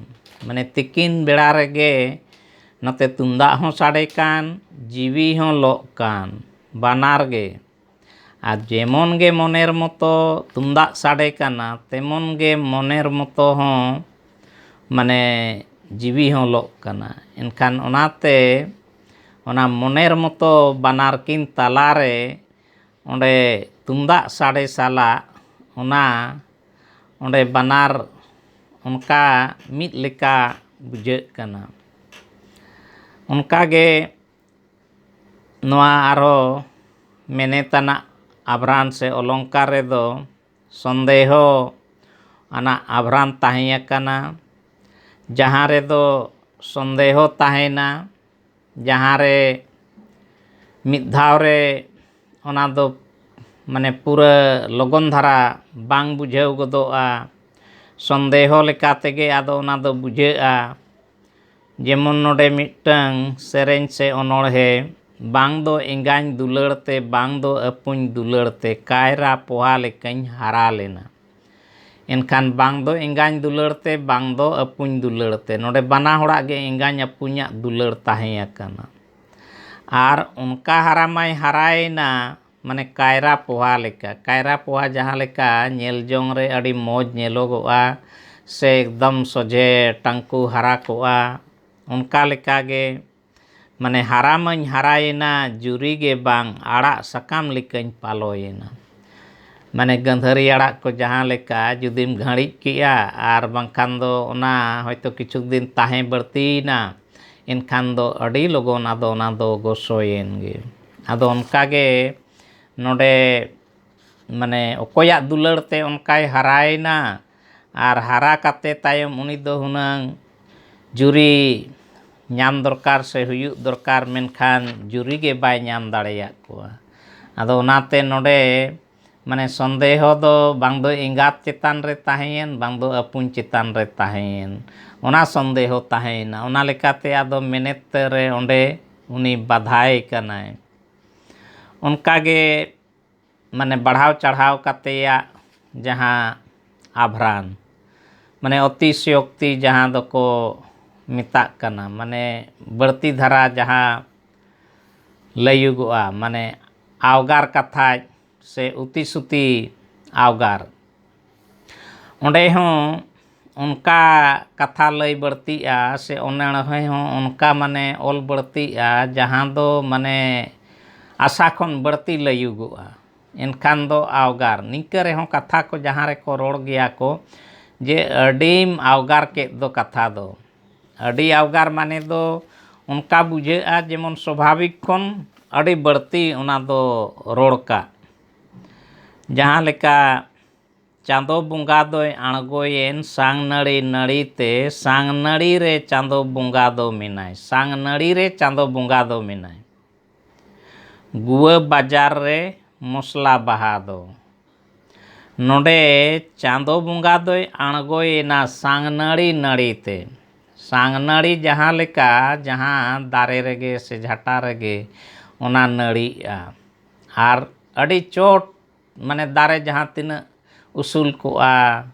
A: ᱢᱟᱱᱮ ᱛᱤᱠᱤᱱ ᱵᱮᱲᱟ ᱨᱮᱜᱮ ᱱᱚᱛᱮ ᱛᱩᱢᱫᱟᱜ ᱦᱚᱸ ᱥᱟᱰᱮ ᱠᱟᱱ, ᱡᱤᱣᱤ ᱦᱚᱸ ᱞᱚᱜ ᱠᱟᱱ, ᱵᱟᱱᱟᱨ ᱜᱮ᱾ ᱟᱨ ᱡᱮᱢᱚᱱ ᱜᱮ ᱢᱚᱱᱮᱨ ᱢᱚᱛᱚ ᱛᱩᱢᱫᱟᱜ ᱥᱟᱰᱮ ᱠᱟᱱᱟ, ᱛᱮᱢᱚᱱ ᱜᱮ ᱢᱚᱱᱮᱨ ᱢᱚᱛᱚ ᱦᱚᱸ ᱢᱟᱱᱮ ᱡᱤᱣᱤ ᱦᱚᱸ ᱞᱚᱜ ᱠᱟᱱᱟ᱾ ᱮᱱᱠᱷᱟᱱ ᱚᱱᱟᱛᱮ ᱚᱱᱟ ᱢᱚᱱᱮᱨ ᱢᱚᱛᱚ ᱵᱟᱱᱟᱨ ᱠᱤᱱ ᱛᱟᱞᱟᱨᱮ ᱚᱸᱰᱮ ᱛᱩᱢᱫᱟᱜ ᱥᱟᱰᱮ ᱥᱟᱞᱟᱜ ᱚᱱᱟ ᱚᱸᱰᱮ ᱵᱟᱱᱟᱨ ᱚᱱᱠᱟ ᱢᱤᱫ ᱞᱮᱠᱟ ᱵᱩᱡᱷᱟᱹᱜ ᱠᱟᱱᱟ᱾ ᱚᱱᱠᱟᱜᱮ ᱱᱚᱣᱟ ᱟᱨᱦᱚᱸ ᱢᱮᱱᱮᱛᱟᱱᱟᱜ ᱟᱵᱷᱨᱟᱱ ᱥᱮ ᱚᱞᱚᱝᱠᱟᱨ ᱨᱮᱫᱚ ᱥᱚᱱᱫᱮᱦᱚ ᱟᱱᱟᱜ ᱟᱵᱷᱨᱟᱱ ᱛᱟᱦᱮᱸ ᱟᱠᱟᱱᱟ, ᱡᱟᱦᱟᱸ ᱨᱮᱫᱚ ᱥᱚᱱᱫᱮᱦᱚ ᱛᱟᱦᱮᱱᱟ, ᱡᱟᱦᱟᱸ ᱨᱮ ᱢᱤᱫ ᱫᱷᱟᱣ ᱨᱮ ᱚᱱᱟ ᱫᱚ ᱢᱟᱱᱮ ᱯᱩᱨᱟᱹ ᱞᱚᱜᱚᱱ ᱫᱷᱟᱨᱟ ᱵᱟᱝ ᱵᱩᱡᱷᱟᱹᱣ ᱜᱚᱫᱚᱜᱼᱟ, ᱥᱚᱱᱫᱮᱦᱚ ᱞᱮᱠᱟ ᱛᱮᱜᱮ ᱟᱫᱚ ᱚᱱᱟ ᱫᱚ ᱵᱩᱡᱷᱟᱹᱜᱼᱟ। ᱡᱮᱢᱚᱱ ᱱᱚᱰᱮ ᱢᱤᱫᱴᱟᱝ ᱥᱮᱨᱮᱧ ᱥᱮ ᱚᱱᱚᱬᱦᱮ, ᱵᱟᱝ ᱫᱚ ᱮᱸᱜᱟᱧ ᱫᱩᱞᱟᱹᱲ ᱛᱮ ᱵᱟᱝ ᱫᱚ ᱟᱹᱯᱩᱧ ᱫᱩᱞᱟᱹᱲ ᱛᱮ ᱠᱟᱭᱨᱟ ᱯᱚᱦᱟ ᱞᱮᱠᱟᱧ ᱦᱟᱨᱟ ᱞᱮᱱᱟ। ᱮᱱᱠᱷᱟᱱ ᱵᱟᱝ ᱫᱚ ᱮᱸᱜᱟᱧ ᱫᱩᱞᱟᱹᱲ ᱛᱮ ᱵᱟᱝ ᱫᱚ ᱟᱹᱯᱩᱧ ᱫᱩᱞᱟᱹᱲ ᱛᱮ, ᱱᱚᱰᱮ ᱵᱟᱱᱟ ᱦᱚᱲᱟᱜ ᱜᱮ ᱮᱸᱜᱟᱧ ᱟᱹᱯᱩᱧᱟᱜ ᱫᱩᱞᱟᱹᱲ ᱛᱟᱦᱮᱸ ᱟᱠᱟᱱᱟ। ᱟᱨ ᱚᱱᱠᱟ ᱦᱟᱨᱟ ᱢᱟᱭ ᱦᱟᱨᱟᱭᱮᱱᱟ ᱢᱟᱱᱮ ᱠᱟᱭᱨᱟ ᱯᱚᱦᱟ ᱞᱮᱠᱟ। ᱠᱟᱭᱨᱟ ᱯᱚᱦᱟ ᱡᱟᱦᱟᱸ ᱞᱮᱠᱟ ᱧᱮᱞ ᱡᱚᱝ ᱨᱮ ᱟᱹᱰᱤ ᱢᱚᱡᱽ ᱧᱮᱞᱚᱜᱚᱜᱼᱟ ᱥᱮ ᱮᱠᱫᱚᱢ ᱥᱚᱡᱷᱮ ᱴᱟᱝᱠᱩ ᱦᱟᱨᱟ ᱠᱚᱜᱼᱟ, ᱚᱱᱠᱟ ᱞᱮᱠᱟᱜᱮ ᱢᱟᱱᱮ ᱦᱟᱨᱟ ᱢᱟᱧ ᱦᱟᱨᱟᱭᱮᱱᱟ ᱡᱩᱨᱤ ᱜᱮ ᱵᱟᱝ ᱟᱲᱟᱜ ᱥᱟᱠᱟᱢ ᱞᱮᱠᱟᱧ ᱯᱟᱞᱚᱭᱮᱱᱟ। ᱢᱟᱱᱮ ᱜᱟᱺᱫᱷᱟᱹᱨᱤ ᱟᱲᱟᱜ ᱠᱚ ᱡᱟᱦᱟᱸ ᱞᱮᱠᱟ ᱡᱩᱫᱤᱢ ᱜᱷᱟᱹᱲᱤᱡ ᱠᱮᱜᱼᱟ ᱟᱨ ᱵᱟᱝᱠᱷᱟᱱ ᱫᱚ ᱚᱱᱟ ᱦᱚᱭᱛᱳ ᱠᱤᱪᱷᱩ ᱫᱤᱱ ᱛᱟᱦᱮᱸ ᱵᱟᱹᱲᱛᱤᱭᱮᱱᱟ, ᱮᱱᱠᱷᱟन ᱫᱚ ᱟᱹᱰᱤ ᱞᱚᱜᱚᱱ ᱟᱫᱚ ᱚᱱᱟ ᱫᱚ ᱜᱚᱥᱚᱭᱮᱱ ᱜᱮ। ᱟᱫᱚ ᱚᱱᱠᱟᱜᱮ ᱱᱚᱰᱮ ᱢᱟᱱᱮ ᱚᱠᱚᱭᱟᱜ ᱫᱩᱞᱟᱹᱲ ᱛᱮ ᱚᱱᱠᱟᱭ ᱦᱟᱨᱟᱭᱮᱱᱟ, ᱟᱨ ᱦᱟᱨᱟ ᱠᱟᱛᱮ ᱛᱟᱭᱚᱢ ᱩᱱᱤ ᱫᱚ ᱦᱩᱱᱟᱹᱝ ᱡᱩᱨᱤ ᱧᱟᱢ ᱫᱚᱨᱠᱟর ᱥᱮ ᱦᱩᱭᱩᱜ ᱫᱚᱨᱠᱟর, ᱢᱮᱱᱠᱷᱟᱱ ᱡᱩᱨᱤ ᱜᱮ ᱵᱟᱭ ᱧᱟᱢ ᱫᱟᱲᱮᱭᱟᱜ ᱠᱚᱣᱟ। ᱟᱫᱚ ᱚᱱᱟᱛᱮ ᱱᱚᱰᱮ ᱢᱟᱱᱮ ᱥᱚᱱᱫᱮᱦᱚ ᱫᱚ ᱵᱟᱝ ᱫᱚ ᱮᱸᱜᱟᱛ ᱪᱮᱛᱟᱱ ᱨᱮ ᱛᱟᱦᱮᱸᱭᱮᱱ, ᱵᱟᱝ ᱫᱚ ᱟᱹᱯᱩᱧ ᱪᱮᱛᱟᱱ ᱨᱮ ᱛᱟᱦᱮᱸᱭᱮᱱ, ᱚᱱᱟ ᱥᱚᱱᱫᱮᱦᱚ ᱛᱟᱦᱮᱸᱭᱮᱱᱟ। ᱚᱱᱟ ᱞᱮᱠᱟᱛᱮ ᱟᱫᱚ ᱢᱮᱱᱮᱛ ᱨᱮ ᱚᱸᱰᱮ ᱩᱱᱤ ᱵᱟᱫᱷᱟᱭ ᱠᱟᱱᱟᱭ। ᱚᱱᱠᱟᱜᱮ ᱢᱟᱱᱮ ᱵᱟᱲᱦᱟᱣ ᱪᱟᱲᱦᱟᱣ ᱠᱟᱛᱮᱭᱟᱜ ᱡᱟᱦᱟᱸ ᱟᱵᱷᱨᱟᱱ, ᱢᱟᱱᱮ অতিশয়োক্তি ᱡᱟᱦᱟᱸ ᱫᱚᱠᱚ ᱢᱮᱛᱟᱜ ᱠᱟᱱᱟ, ᱢᱟᱱᱮ ᱵᱟᱹᱲᱛᱤ ᱫᱷᱟᱨᱟ ᱡᱟᱦᱟᱸ ᱞᱟᱹᱭᱩᱜᱚᱜᱼᱟ, ᱢᱟᱱᱮ ᱟᱣᱜᱟᱨ ᱠᱟᱛᱷᱟ ᱥᱮ ᱩᱛᱤ-ᱥᱩᱛᱤ ᱟᱣᱜᱟᱨ, ᱚᱸᱰᱮ ᱦᱚᱸ ᱚᱱᱠᱟ ᱠᱟᱛᱷᱟ ᱞᱟᱹᱭ ᱵᱟᱹᱲᱛᱤᱜᱼᱟ ᱥᱮ ᱚᱱᱚᱬᱦᱮ ᱦᱚᱸ ᱚᱱᱠᱟ ᱢᱟᱱᱮ ᱚᱞ ᱵᱟᱹᱲᱛᱤᱜᱼᱟ ᱡᱟᱦᱟᱸ ᱫᱚ ᱢᱟᱱᱮ ᱟᱥᱟ ᱠᱷᱚᱱ ᱵᱟᱹᱲᱛᱤ ᱞᱟᱹᱭᱩᱜᱚᱜᱼᱟ, ᱮᱱᱠᱷᱟᱱ ᱫᱚ ᱟᱣᱜᱟᱨ। ᱱᱤᱝᱠᱟᱹ ᱨᱮᱦᱚᱸ ᱠᱟᱛᱷᱟ ᱠᱚ ᱡᱟᱦᱟᱸ ᱨᱮᱠᱚ ᱨᱚᱲ ᱜᱮᱭᱟ ᱠᱚ ᱡᱮ ᱟᱹᱰᱤᱢ ᱟᱣᱜᱟᱨ ᱠᱮᱫ ᱫᱚ ᱠᱟᱛᱷᱟ ᱫᱚ। ᱟᱹᱰᱤ ᱟᱣᱜᱟᱨ ᱢᱟᱱᱮ ᱫᱚ ᱚᱱᱠᱟ ᱵᱩᱡᱷᱟᱹᱜᱼᱟ ᱡᱮᱢᱚᱱ ᱥᱚᱵᱷᱟᱵᱤᱠ ᱠᱷᱚᱱ ᱟᱹᱰᱤ ᱵᱟᱹᱲᱛᱤ ᱚᱱᱟ ᱫᱚ ᱨᱚᱲ ᱠᱟᱜ। ᱡᱟᱦᱟᱸ ᱞᱮᱠᱟ ᱪᱟᱸᱫᱳ ᱵᱚᱸᱜᱟ ᱫᱚᱭ ᱟᱬᱜᱚᱭᱮᱱ ᱥᱟᱝ ᱱᱟᱹᱲᱤ ᱱᱟᱹᱲᱤᱛᱮ, ᱥᱟᱝ ᱱᱟᱹᱲᱤ ᱨᱮ ᱪᱟᱸᱫᱳ ᱵᱚᱸᱜᱟ ᱫᱚ ᱢᱮᱱᱟᱭ, ᱥᱟᱝ ᱱᱟᱹᱲᱤ ᱨᱮ ᱪᱟᱸᱫᱳ ᱵᱚᱸᱜᱟ ᱫᱚ ᱢᱮᱱᱟᱭ। ᱜᱩᱣᱟᱹ ᱵᱟᱡᱟᱨ ᱨᱮ ᱢᱚᱥᱞᱟ ᱵᱟᱦᱟ ᱫᱚ, ᱱᱚᱰᱮ ᱪᱟᱸᱫᱳ ᱵᱚᱸᱜᱟ ᱫᱚᱭ ᱟᱬᱜᱚᱭᱮᱱᱟ ᱥᱟᱝ ᱱᱟᱹᱲᱤ ᱱᱟᱹᱲᱤᱛᱮ। ᱥᱟᱝ ᱱᱟᱹᱲᱤ ᱡᱟᱦᱟᱸ ᱞᱮᱠᱟ ᱡᱟᱦᱟᱸ ᱫᱟᱨᱮ ᱨᱮᱜᱮ ᱥᱮ ᱡᱷᱟᱴᱟ ᱨᱮᱜᱮ ᱚᱱᱟ ᱱᱟᱹᱲᱤᱜᱼᱟ, ᱟᱨ ᱟᱹᱰᱤ ᱪᱚᱴ ᱢᱟᱱᱮ ᱫᱟᱨᱮ ᱡᱟᱦᱟᱸ ᱛᱤᱱᱟᱹᱜ ᱩᱥᱩᱞ ᱠᱚᱜᱼᱟ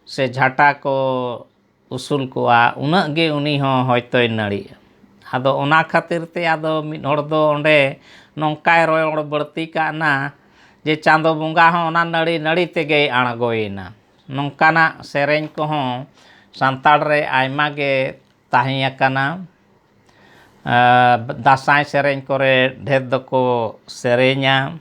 A: ᱥᱮ ᱡᱷᱟᱴᱟ ko usul koa unak ge uni hon hoytoy nari. Ado ona khatir te ado mid hor do onde nongkai roy berti kana je chando bunga hon ona nari nari tege aᱬgoyena. Nongkana sereny kohon santar re aima ge tahiya kana dasai sereny kore dhed doko serenya.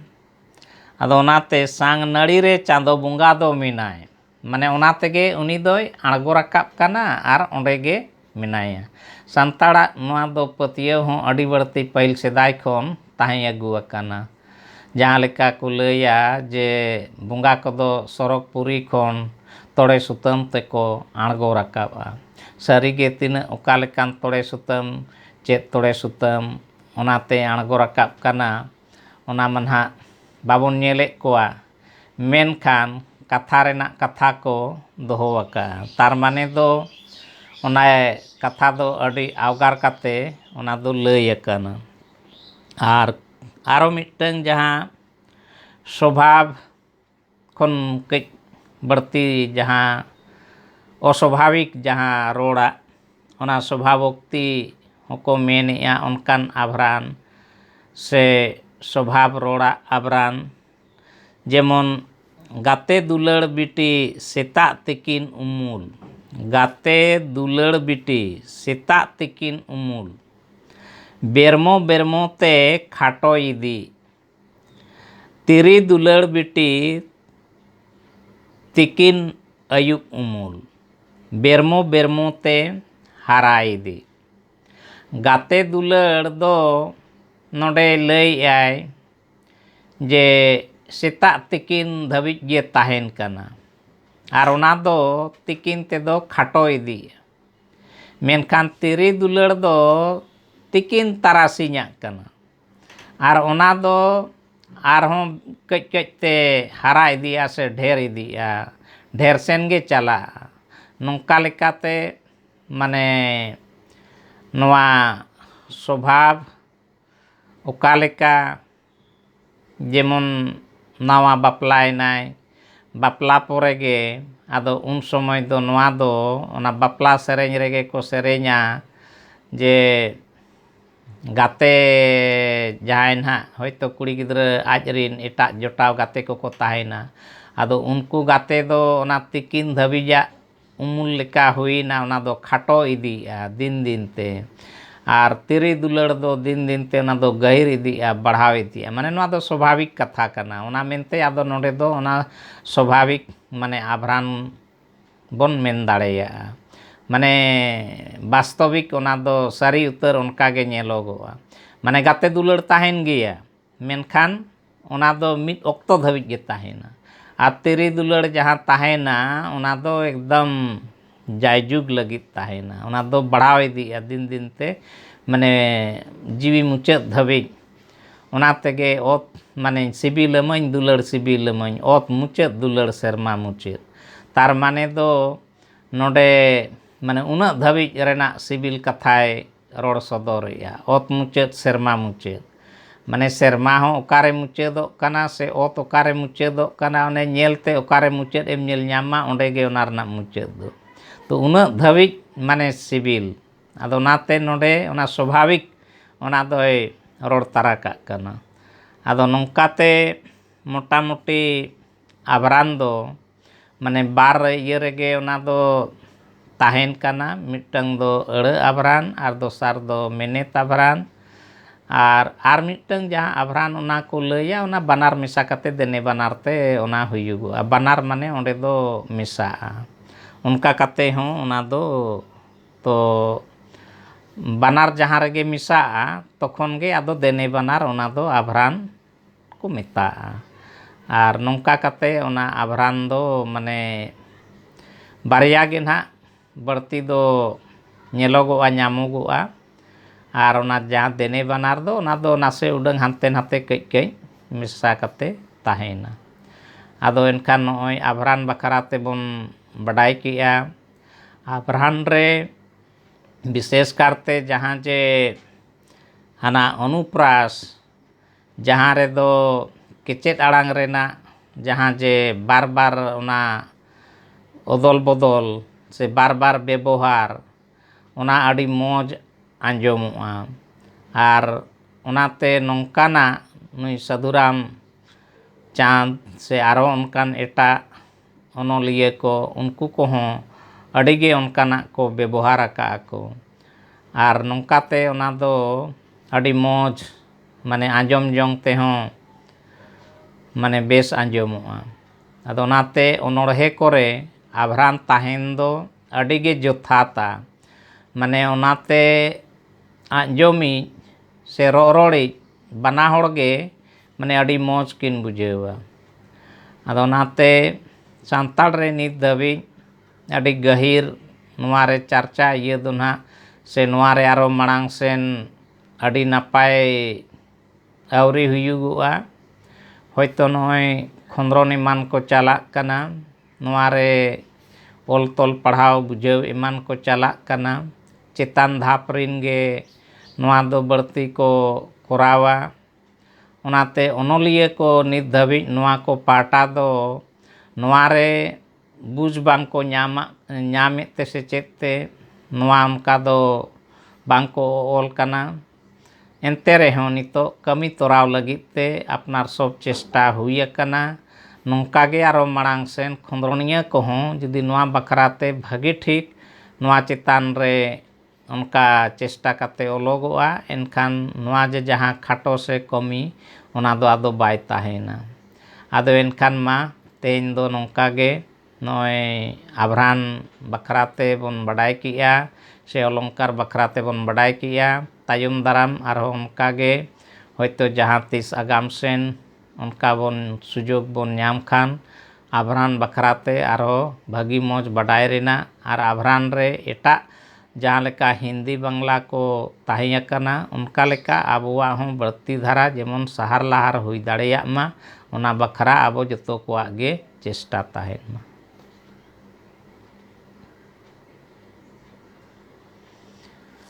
A: Ado onate sang nari re chando bunga do minay. Mane onate ge uni doy aᱬgo rakap kana ar onde ge minaya. Santara noa do patiyo hon adi barti pahil sedai khon tahi agu akana. Jahan leka ko laya je bunga kodo sorok puri khon tore sutam teko aᱬgo rakap. Sari ge tina oka lekan tore sutam chet tore sutam onate aᱬgo rakap kana ona manha babon nyelek koa menkhan katha renak katha ko doho aka. Tar mane do ona katha do adi awgar kate ona do lay akana. Ar aro mittang jahan स्वभाव खन कई बढ़ती जहाँ अस्वाभाविक जहाँ रोड़ा ओना स्वभावोक्ति को मेनेया उनकान आभरान से स्वभाव रोड़ा आभरान जेमन गाते दुलड़ बिटी सेता तिकिन उमूल गाते दुलड़ बिटी सेता तिकिन उमूल बेरमो बेरमो ते खाटो इदी तिरी दुलड़ बिटी तिकिन अयुक उमूल बेरमो बेरमो ते हारा इदी गाते दुलड़ दो ᱱᱚᱰᱮ ᱞᱟᱹᱭᱮᱜᱼᱟᱭ ᱡᱮ ᱥᱮᱛᱟᱜ ᱛᱤᱠᱤᱱ ᱫᱷᱟᱹᱵᱤᱡ ᱜᱮ ᱛᱟᱦᱮᱱ ᱠᱟᱱᱟ ᱟᱨ ᱚᱱᱟ ᱫᱚ ᱛᱤᱠᱤᱱ ᱛᱮᱫᱚ ᱠᱷᱟᱴᱚ ᱤᱫᱤᱜᱼᱟ, ᱢᱮᱱᱠᱷᱟন ᱛᱤᱨᱤ ᱫᱩᱞᱟᱹᱲ ᱫᱚ ᱛᱤᱠᱤᱱ ᱛᱟᱨᱟᱥᱤᱧᱟᱜ ᱠᱟᱱᱟ ᱟᱨ ᱚᱱᱟ ᱫᱚ ᱟᱨᱦᱚᱸ ᱠᱟᱹᱡ ᱠᱟᱹᱡ ᱛᱮ ᱦᱟᱨᱟ ᱤᱫᱤᱜᱼᱟ ᱥᱮ ᱰᱷᱮᱨ ᱤᱫᱤᱜᱼᱟ, ᱰᱷᱮᱨ ᱥᱮᱱ ᱜᱮ ᱪᱟᱞᱟᱜᱼᱟ। ᱱᱚᱝᱠᱟ ᱞᱮᱠᱟᱛᱮ ᱢᱟᱱᱮ ᱱᱚᱣᱟ ᱥᱚᱵᱷᱟᱵ ᱚᱠᱟ ᱞᱮᱠᱟ ᱡᱮᱢᱚᱱ ᱱᱟᱣᱟ ᱵᱟᱯᱞᱟᱭᱮᱱᱟᱭ, ᱵᱟᱯᱞᱟ ᱯᱚᱨᱮ ᱜᱮ ᱟᱫᱚ ᱩᱱ ᱥᱚᱢᱚᱭ ᱫᱚ ᱱᱚᱣᱟ ᱫᱚ ᱚᱱᱟ ᱵᱟᱯᱞᱟ ᱥᱮᱨᱮᱧ ᱨᱮᱜᱮ ko ᱥᱮᱨᱮᱧᱟ ᱡᱮ ᱜᱟᱛᱮ ᱡᱟᱦᱟᱸᱭ ᱱᱟᱦᱟᱜ ᱦᱚᱭᱛᱳ ᱠᱩᱲᱤ ᱜᱤᱫᱽᱨᱟᱹ ᱟᱡ ᱨᱤᱱ ᱮᱴᱟᱜ ᱡᱚᱴᱟᱣ ᱜᱟᱛᱮ ᱠᱚᱠᱚ ᱛᱟᱦᱮᱱᱟ, ᱟᱫᱚ ᱩᱱᱠᱩ ᱜᱟᱛᱮ ᱫᱚ ᱚᱱᱟ ᱛᱤᱠᱤᱱ ᱫᱷᱟᱹᱵᱤᱡᱟᱜ ᱩᱢᱩᱞ ᱞᱮᱠᱟ ᱦᱩᱭᱱᱟ, ᱚᱱᱟ ᱫᱚ ᱠᱷᱟᱴᱚ ᱤᱫᱤᱜᱼᱟ ᱫᱤᱱ ᱫᱤᱱ ᱛᱮ। ᱟᱨ ᱛᱤᱨᱤ ᱫᱩᱞᱟᱹᱲ ᱫᱚ ᱫᱤᱱ ᱫᱤᱱ ᱛᱮ ᱚᱱᱟ ᱫᱚ ᱜᱟᱹᱦᱤᱨ ᱤᱫᱤᱜᱼᱟ, ᱵᱟᱲᱦᱟᱣ ᱤᱫᱤᱜᱼᱟ, ᱢᱟᱱᱮ ᱱᱚᱣᱟ ᱫᱚ ᱥᱚᱵᱷᱟᱵᱤᱠ ᱠᱟᱛᱷᱟ ᱠᱟᱱᱟ। ᱚᱱᱟ ᱢᱮᱱᱛᱮ ᱟᱫᱚ ᱱᱚᱰᱮ ᱫᱚ ᱚᱱᱟ ᱥᱚᱵᱷᱟᱵᱤᱠ ᱢᱟᱱᱮ ᱟᱵᱷᱨᱟᱱ ᱵᱚᱱ ᱢᱮᱱ ᱫᱟᱲᱮᱭᱟᱜᱼᱟ, ᱢᱟᱱᱮ ᱵᱟᱥᱛᱚᱵᱤᱠ ᱚᱱᱟ ᱫᱚ ᱥᱟᱹᱨᱤ ᱩᱛᱟᱹᱨ ᱚᱱᱠᱟ ᱜᱮ ᱧᱮᱞᱚᱜᱚᱜᱼᱟ। ᱢᱟᱱᱮ ᱜᱟᱛᱮ ᱫᱩᱞᱟᱹᱲ ᱛᱟᱦᱮᱱ ᱜᱮᱭᱟ, ᱢᱮᱱᱠᱷᱟन ᱚᱱᱟ ᱫᱚ ᱢᱤᱫ ᱚᱠᱛᱚ ᱫᱷᱟᱹᱵᱤᱡ ᱜᱮ ᱛᱟᱦᱮᱱᱟ। ᱟᱨ ᱛᱤᱨᱤ ᱫᱩᱞᱟᱹᱲ ᱡᱟᱦᱟᱸ ᱛᱟᱦᱮᱱᱟ ᱚᱱᱟ ᱫᱚ ᱮᱠᱫᱚᱢ ᱡᱟᱭᱡᱩᱜᱽ ᱞᱟᱹᱜᱤᱫ ᱛᱟᱦᱮᱱᱟ, ᱚᱱᱟ ᱫᱚ ᱵᱟᱲᱦᱟᱣ ᱤᱫᱤᱜᱼᱟ ᱫᱤᱱ ᱫᱤᱱ ᱛᱮ, ᱢᱟᱱᱮ ᱡᱤᱣᱤ ᱢᱩᱪᱟᱹᱫ ᱫᱷᱟᱹᱵᱤᱡ। ᱚᱱᱟ ᱛᱮᱜᱮ ᱚᱛ ᱢᱟᱱᱮ ᱥᱤᱵᱤᱞᱟᱢᱟᱹᱧ ᱫᱩᱞᱟᱹᱲ ᱥᱤᱵᱤᱞᱟᱢᱟᱹᱧ ᱚᱛ ᱢᱩᱪᱟᱹᱫ ᱫᱩᱞᱟᱹᱲ ᱥᱮᱨᱢᱟ ᱢᱩᱪᱟᱹᱫ। ᱛᱟᱨ ᱢᱟᱱᱮ ᱫᱚ ᱱᱚᱰᱮ ᱢᱟᱱᱮ ᱩᱱᱟᱹᱜ ᱫᱷᱟᱹᱵᱤᱡ ᱨᱮᱱᱟᱜ ᱥᱤᱵᱤᱞ ᱠᱟᱛᱷᱟᱭ ᱨᱚᱲ ᱥᱚᱫᱚᱨᱮᱜᱼᱟ, ᱚᱛ ᱢᱩᱪᱟᱹᱫ ᱥᱮᱨᱢᱟ ᱢᱩᱪᱟᱹᱫ। ᱢᱟᱱᱮ ᱥᱮᱨᱢᱟ ᱦᱚᱸ ᱚᱠᱟᱨᱮ ᱢᱩᱪᱟᱹᱫᱚᱜ ᱠᱟᱱᱟ ᱥᱮ ᱚᱛ ᱚᱠᱟᱨᱮ ᱢᱩᱪᱟᱹᱫᱚᱜ ᱠᱟᱱᱟ, ᱚᱱᱮ ᱧᱮᱞᱛᱮ ᱚᱠᱟᱨᱮ ᱢᱩᱪᱟᱹᱫ ᱮᱢ ᱧᱮᱞ ᱧᱟᱢᱟ ᱚᱸᱰᱮ ᱜᱮ ᱚᱱᱟ ᱨᱮᱱᱟᱜ ᱢᱩᱪᱟᱹᱫ ᱫᱚ। ᱛᱚ ᱩᱱᱟᱹᱜ ᱫᱷᱟᱹᱵᱤᱡ ᱢᱟᱱᱮ ᱥᱤᱵᱤᱞ, ᱟᱫᱚ ᱚᱱᱟᱛᱮ ᱱᱚᱰᱮ ᱚᱱᱟ ᱥᱚᱵᱷᱟᱵᱤᱠ ᱚᱱᱟ ᱫᱚᱭ ᱨᱚᱲ ᱛᱟᱨᱟ ᱠᱟᱜ ᱠᱟᱱᱟ। ᱟᱫᱚ ᱱᱚᱝᱠᱟᱛᱮ ᱢᱚᱴᱟᱢᱩᱴᱤ ᱟᱵᱷᱨᱟᱱ ᱫᱚ ᱢᱟᱱᱮ ᱵᱟᱨ ᱤᱭᱟᱹ ᱨᱮᱜᱮ ᱚᱱᱟ ᱫᱚ ᱛᱟᱦᱮᱱ ᱠᱟᱱᱟ, ᱢᱤᱫᱴᱟᱝ ᱫᱚ ᱟᱹᱲᱟᱹ ᱟᱵᱷᱨᱟᱱ ᱟᱨ ᱫᱚᱥᱟᱨ ᱫᱚ ᱢᱮᱱᱮᱛ ᱟᱵᱷᱨᱟᱱ। ᱟᱨ ᱢᱤᱫᱴᱟᱝ ᱡᱟᱦᱟᱸ ᱟᱵᱷᱨᱟᱱ ᱚᱱᱟ ᱠᱚ ᱞᱟᱹᱭᱟ ᱚᱱᱟ ᱵᱟᱱᱟᱨ ᱢᱮᱥᱟ ᱠᱟᱛᱮ ᱫᱮᱱᱮ ᱵᱟᱱᱟᱨ ᱛᱮ ᱚᱱᱟ ᱦᱩᱭᱩᱜᱚᱜᱼᱟ, ᱵᱟᱱᱟᱨ ᱢᱟᱱᱮ ᱚᱸᱰᱮ ᱫᱚ ᱢᱮᱥᱟᱜᱼᱟ। ᱚᱱᱠᱟ ᱠᱟᱛᱮ ᱦᱚᱸ ᱚᱱᱟ ᱫᱚ ᱛᱚ ᱵᱟᱱᱟᱨ ᱡᱟᱦᱟᱸ ᱨᱮᱜᱮ ᱢᱮᱥᱟᱜᱼᱟ ᱛᱚᱠᱷᱚᱱ ᱜᱮ ᱟᱫᱚ ᱫᱮᱱᱮ ᱵᱟᱱᱟᱨ ᱚᱱᱟ ᱫᱚ ᱟᱵᱷᱨᱟᱱ ᱠᱚ ᱢᱮᱛᱟᱜᱼᱟ। ᱟᱨ ᱱᱚᱝᱠᱟ ᱠᱟᱛᱮ ᱚᱱᱟ ᱟᱵᱷᱨᱟᱱ ᱫᱚ ᱢᱟᱱᱮ ᱵᱟᱨᱭᱟ ᱜᱮ ᱱᱟᱦᱟᱜ ᱵᱟᱹᱲᱛᱤ ᱫᱚ ᱧᱮᱞᱚᱜᱚᱜᱼᱟ, ᱧᱟᱢᱚᱜᱚᱜᱼᱟ। ᱟᱨ ᱚᱱᱟ ᱡᱟᱦᱟᱸ ᱫᱮᱱᱮ ᱵᱟᱱᱟᱨ ᱫᱚ ᱚᱱᱟ ᱫᱚ ᱱᱟᱥᱮ ᱩᱰᱟᱹᱝ ᱦᱟᱱᱛᱮ ᱱᱟᱛᱮ ᱠᱟᱹᱡ ᱠᱟᱹᱡ ᱢᱮᱥᱟ ᱠᱟᱛᱮ ᱛᱟᱦᱮᱱᱟ। ᱟᱫᱚ ᱮᱱᱠᱷᱟन ᱱᱚᱜᱼᱚᱭ ᱟᱵᱷᱨᱟᱱ ᱵᱟᱠᱷᱨᱟ ᱛᱮᱵᱚᱱ ᱵᱟᱰᱟᱭ ᱠᱮᱜᱼᱟ। ᱟᱵᱷᱨᱟᱱ ᱨᱮ ᱵᱤᱥᱮᱥ ᱠᱟᱨᱛᱮ ᱡᱟᱦᱟᱸ ᱡᱮ ᱦᱟᱱᱟ ᱚᱱᱩᱯᱨᱟᱥ, ᱡᱟᱦᱟᱸ ᱨᱮᱫᱚ ᱠᱮᱪᱮᱫ ᱟᱲᱟᱝ ᱨᱮᱱᱟᱜ ᱡᱟᱦᱟᱸ ᱡᱮ ᱵᱟᱨ ᱵᱟᱨ ᱚᱱᱟ ᱚᱫᱚᱞ ᱵᱚᱫᱚᱞ ᱥᱮ ᱵᱟᱨ ᱵᱟᱨ ᱵᱮᱵᱚᱦᱟᱨ, ᱚᱱᱟ ᱟᱹᱰි ᱢᱚᱡᱽ ᱟᱸᱡᱚᱢᱚᱜᱼᱟ। ᱟᱨ ᱚᱱᱟᱛᱮ ᱱᱚᱝᱠᱟᱱᱟᱜ ᱱᱩᱭ ᱥᱟᱹᱫᱷᱩᱨᱟᱢ ᱪᱟᱸᱫᱽ ᱥᱮ ᱟᱨᱚ ᱚᱱᱠᱟᱱ ᱮᱴᱟᱜ ᱚᱱᱚᱞᱤᱭᱟᱹ ko ᱩᱱᱠᱩ ᱠᱚᱦᱚᱸ ᱟᱹᱰᱤᱜᱮ ᱚᱱᱠᱟᱱᱟᱜ ko ᱵᱮᱵᱚᱦᱟᱨ ᱟᱠᱟᱜᱼᱟ ᱠᱚ। ᱟᱨ ᱱᱚᱝᱠᱟᱛᱮ ᱚᱱᱟ ᱫᱚ ᱟᱹᱰි ᱢᱚᱡᱽ ᱢᱟᱱᱮ ᱟᱸᱡᱚᱢ ᱡᱚᱝ ᱛᱮᱦᱚᱸ ᱢᱟᱱᱮ ᱵᱮᱥ ᱟᱸᱡᱚᱢᱚᱜᱼᱟ। ᱟᱫᱚ ᱚᱱᱟᱛᱮ ᱚᱱᱚᱬᱦᱮ ᱠᱚᱨᱮ ᱟᱵᱷᱨᱟᱱ ᱛᱟᱦᱮᱱ ᱫᱚ ᱟᱹᱰᱤᱜᱮ ᱡᱚᱛᱷᱟᱛᱟ। ᱢᱟᱱᱮ ᱚᱱᱟᱛᱮ ᱟᱸᱡᱚᱢᱤᱡ ᱥᱮ ᱨᱚᱨᱚᱲᱤᱡ ᱵᱟᱱᱟ ᱦᱚᱲ ᱜᱮ ᱢᱟᱱᱮ ᱟᱹᱰᱤ ᱢᱚᱡᱽ ᱠᱤᱱ ᱵᱩᱡᱷᱟᱹᱣᱟ। ᱟᱫᱚ ᱚᱱᱟᱛᱮ ᱥᱟᱱᱛᱟᱲ ᱨᱮ ᱱᱤᱛ ᱫᱷᱟᱹᱵᱤᱡ ᱟᱹᱰᱤ ᱜᱟᱹᱦᱤᱨ ᱱᱚᱣᱟ ᱨᱮ ᱪᱟᱨᱪᱟ ᱤᱭᱟᱹ ᱫᱚ ᱱᱟᱦᱟᱜ ᱥᱮ ᱱᱚᱣᱟ ᱨᱮ ᱟᱨᱚ ᱢᱟᱲᱟᱝ ᱥᱮᱱ ᱟᱹᱰᱤ ᱱᱟᱯᱟᱭ ᱟᱹᱣᱨᱤ ᱦᱩᱭᱩᱜᱚᱜᱼᱟ। ᱦᱚᱭᱛᱳ ᱱᱚᱜᱼᱚᱭ ᱠᱷᱚᱸᱫᱽᱨᱚᱱ ᱮᱢᱟᱱ ᱠᱚ ᱪᱟᱞᱟᱜ ᱠᱟᱱᱟ, ᱱᱚᱣᱟ ᱨᱮ ᱚᱞ ᱛᱚᱞ ᱯᱟᱲᱦᱟᱣ ᱵᱩᱡᱷᱟᱹᱣ ᱮᱢᱟᱱ ᱠᱚ ᱪᱟᱞᱟᱜ ᱠᱟᱱᱟ। ᱪᱮᱛᱟᱱ ᱫᱷᱟᱯ ᱨᱤᱱ ᱜᱮ ᱱᱚᱣᱟ ᱫᱚ ᱵᱟᱹᱲᱛᱤ ᱠᱚ ᱠᱚᱨᱟᱣᱟ। ᱚᱱᱟᱛᱮ ᱚᱱᱚᱞᱤᱭᱟᱹ ko ᱱᱤᱛ ᱫᱷᱟᱹᱵᱤᱡ ᱱᱚᱣᱟ ko ᱯᱟᱦᱴᱟ ᱫᱚ ᱱᱚᱣᱟ ᱨᱮ ᱵᱩᱡᱽ ᱵᱟᱝ ko ᱧᱟᱢᱮᱫ ᱛᱮ ᱥᱮ ᱪᱮᱫ ᱛᱮ ᱱᱚᱣᱟ ᱚᱱᱠᱟ ᱫᱚ ᱵᱟᱝ ko ᱚᱞ ᱠᱟᱱᱟ। ᱮᱱᱛᱮ ᱨᱮᱦᱚᱸ ᱱᱤᱛᱚᱜ ᱠᱟᱹᱢᱤ ᱛᱚᱨᱟᱣ ᱞᱟᱹᱜᱤᱫ ᱛᱮ ᱟᱯᱱᱟᱨ ᱥᱚᱵ ᱪᱮᱥᱴᱟ ᱦᱩᱭ ᱟᱠᱟᱱᱟ। ᱱᱚᱝᱠᱟ ᱜᱮ ᱟᱨᱚ ᱢᱟᱲᱟᱝ ᱥᱮᱱ ᱠᱷᱚᱸᱫᱽᱨᱚᱱᱤᱭᱟᱹ ᱠᱚᱦᱚᱸ ᱡᱩᱫᱤ ᱱᱚᱣᱟ ᱵᱟᱠᱷᱨᱟ ᱛᱮ ᱵᱷᱟᱹᱜᱤ ᱴᱷᱤᱠ ᱱᱚᱣᱟ ᱪᱮᱛᱟᱱ ᱨᱮ ᱚᱱᱠᱟ ᱪᱮᱥᱴᱟ ᱠᱟᱛᱮ ᱚᱞᱚᱜᱚᱜᱼᱟ, ᱮᱱᱠᱷᱟᱱ ᱱᱚᱣᱟ ᱡᱮ ᱡᱟᱦᱟᱸ ᱠᱷᱟᱴᱚ ᱥᱮ ᱠᱚᱢᱤ ᱚᱱᱟ ᱫᱚ ᱟᱫᱚ ᱵᱟᱭ ᱛᱟᱦᱮᱱᱟ। ᱟᱫᱚ ᱮᱱᱠᱷᱟᱱ ᱢᱟ ᱛᱮᱦᱮᱧ ᱫᱚ ᱱᱚᱝᱠᱟ ᱜᱮ ᱱᱚᱜᱼᱚᱭ ᱟᱵᱷᱨᱟᱱ ᱵᱟᱠᱷᱨᱟ ᱛᱮᱵᱚᱱ ᱵᱟᱰᱟᱭ ᱠᱮᱜᱼᱟ ᱥᱮ ᱚᱞᱚᱝᱠᱟᱨ ᱵᱟᱠᱷᱨᱟ ᱛᱮᱵᱚᱱ ᱵᱟᱰᱟᱭ ᱠᱮᱜᱼᱟ। ᱛᱟᱭᱚᱢ ᱫᱟᱨᱟᱢ ᱟᱨᱦᱚᱸ ᱚᱱᱠᱟ ᱜᱮ होयतो जहाँ तीस आगाम सेन उनका बोन सुजोग बोन नाम खान आभरान बखराते आरो भागी मौज बडाय रेना और आभरान रे एटा जहाँ लेका हिंदी बांग्ला को ताहिया कना उनका लेका आबुआ हों बढ़ती धारा जेमन सहार लहार हुई दाड़ेयाग मा ओना बखरा आबो जतो कोआग गे चेष्टा ताहेन मा।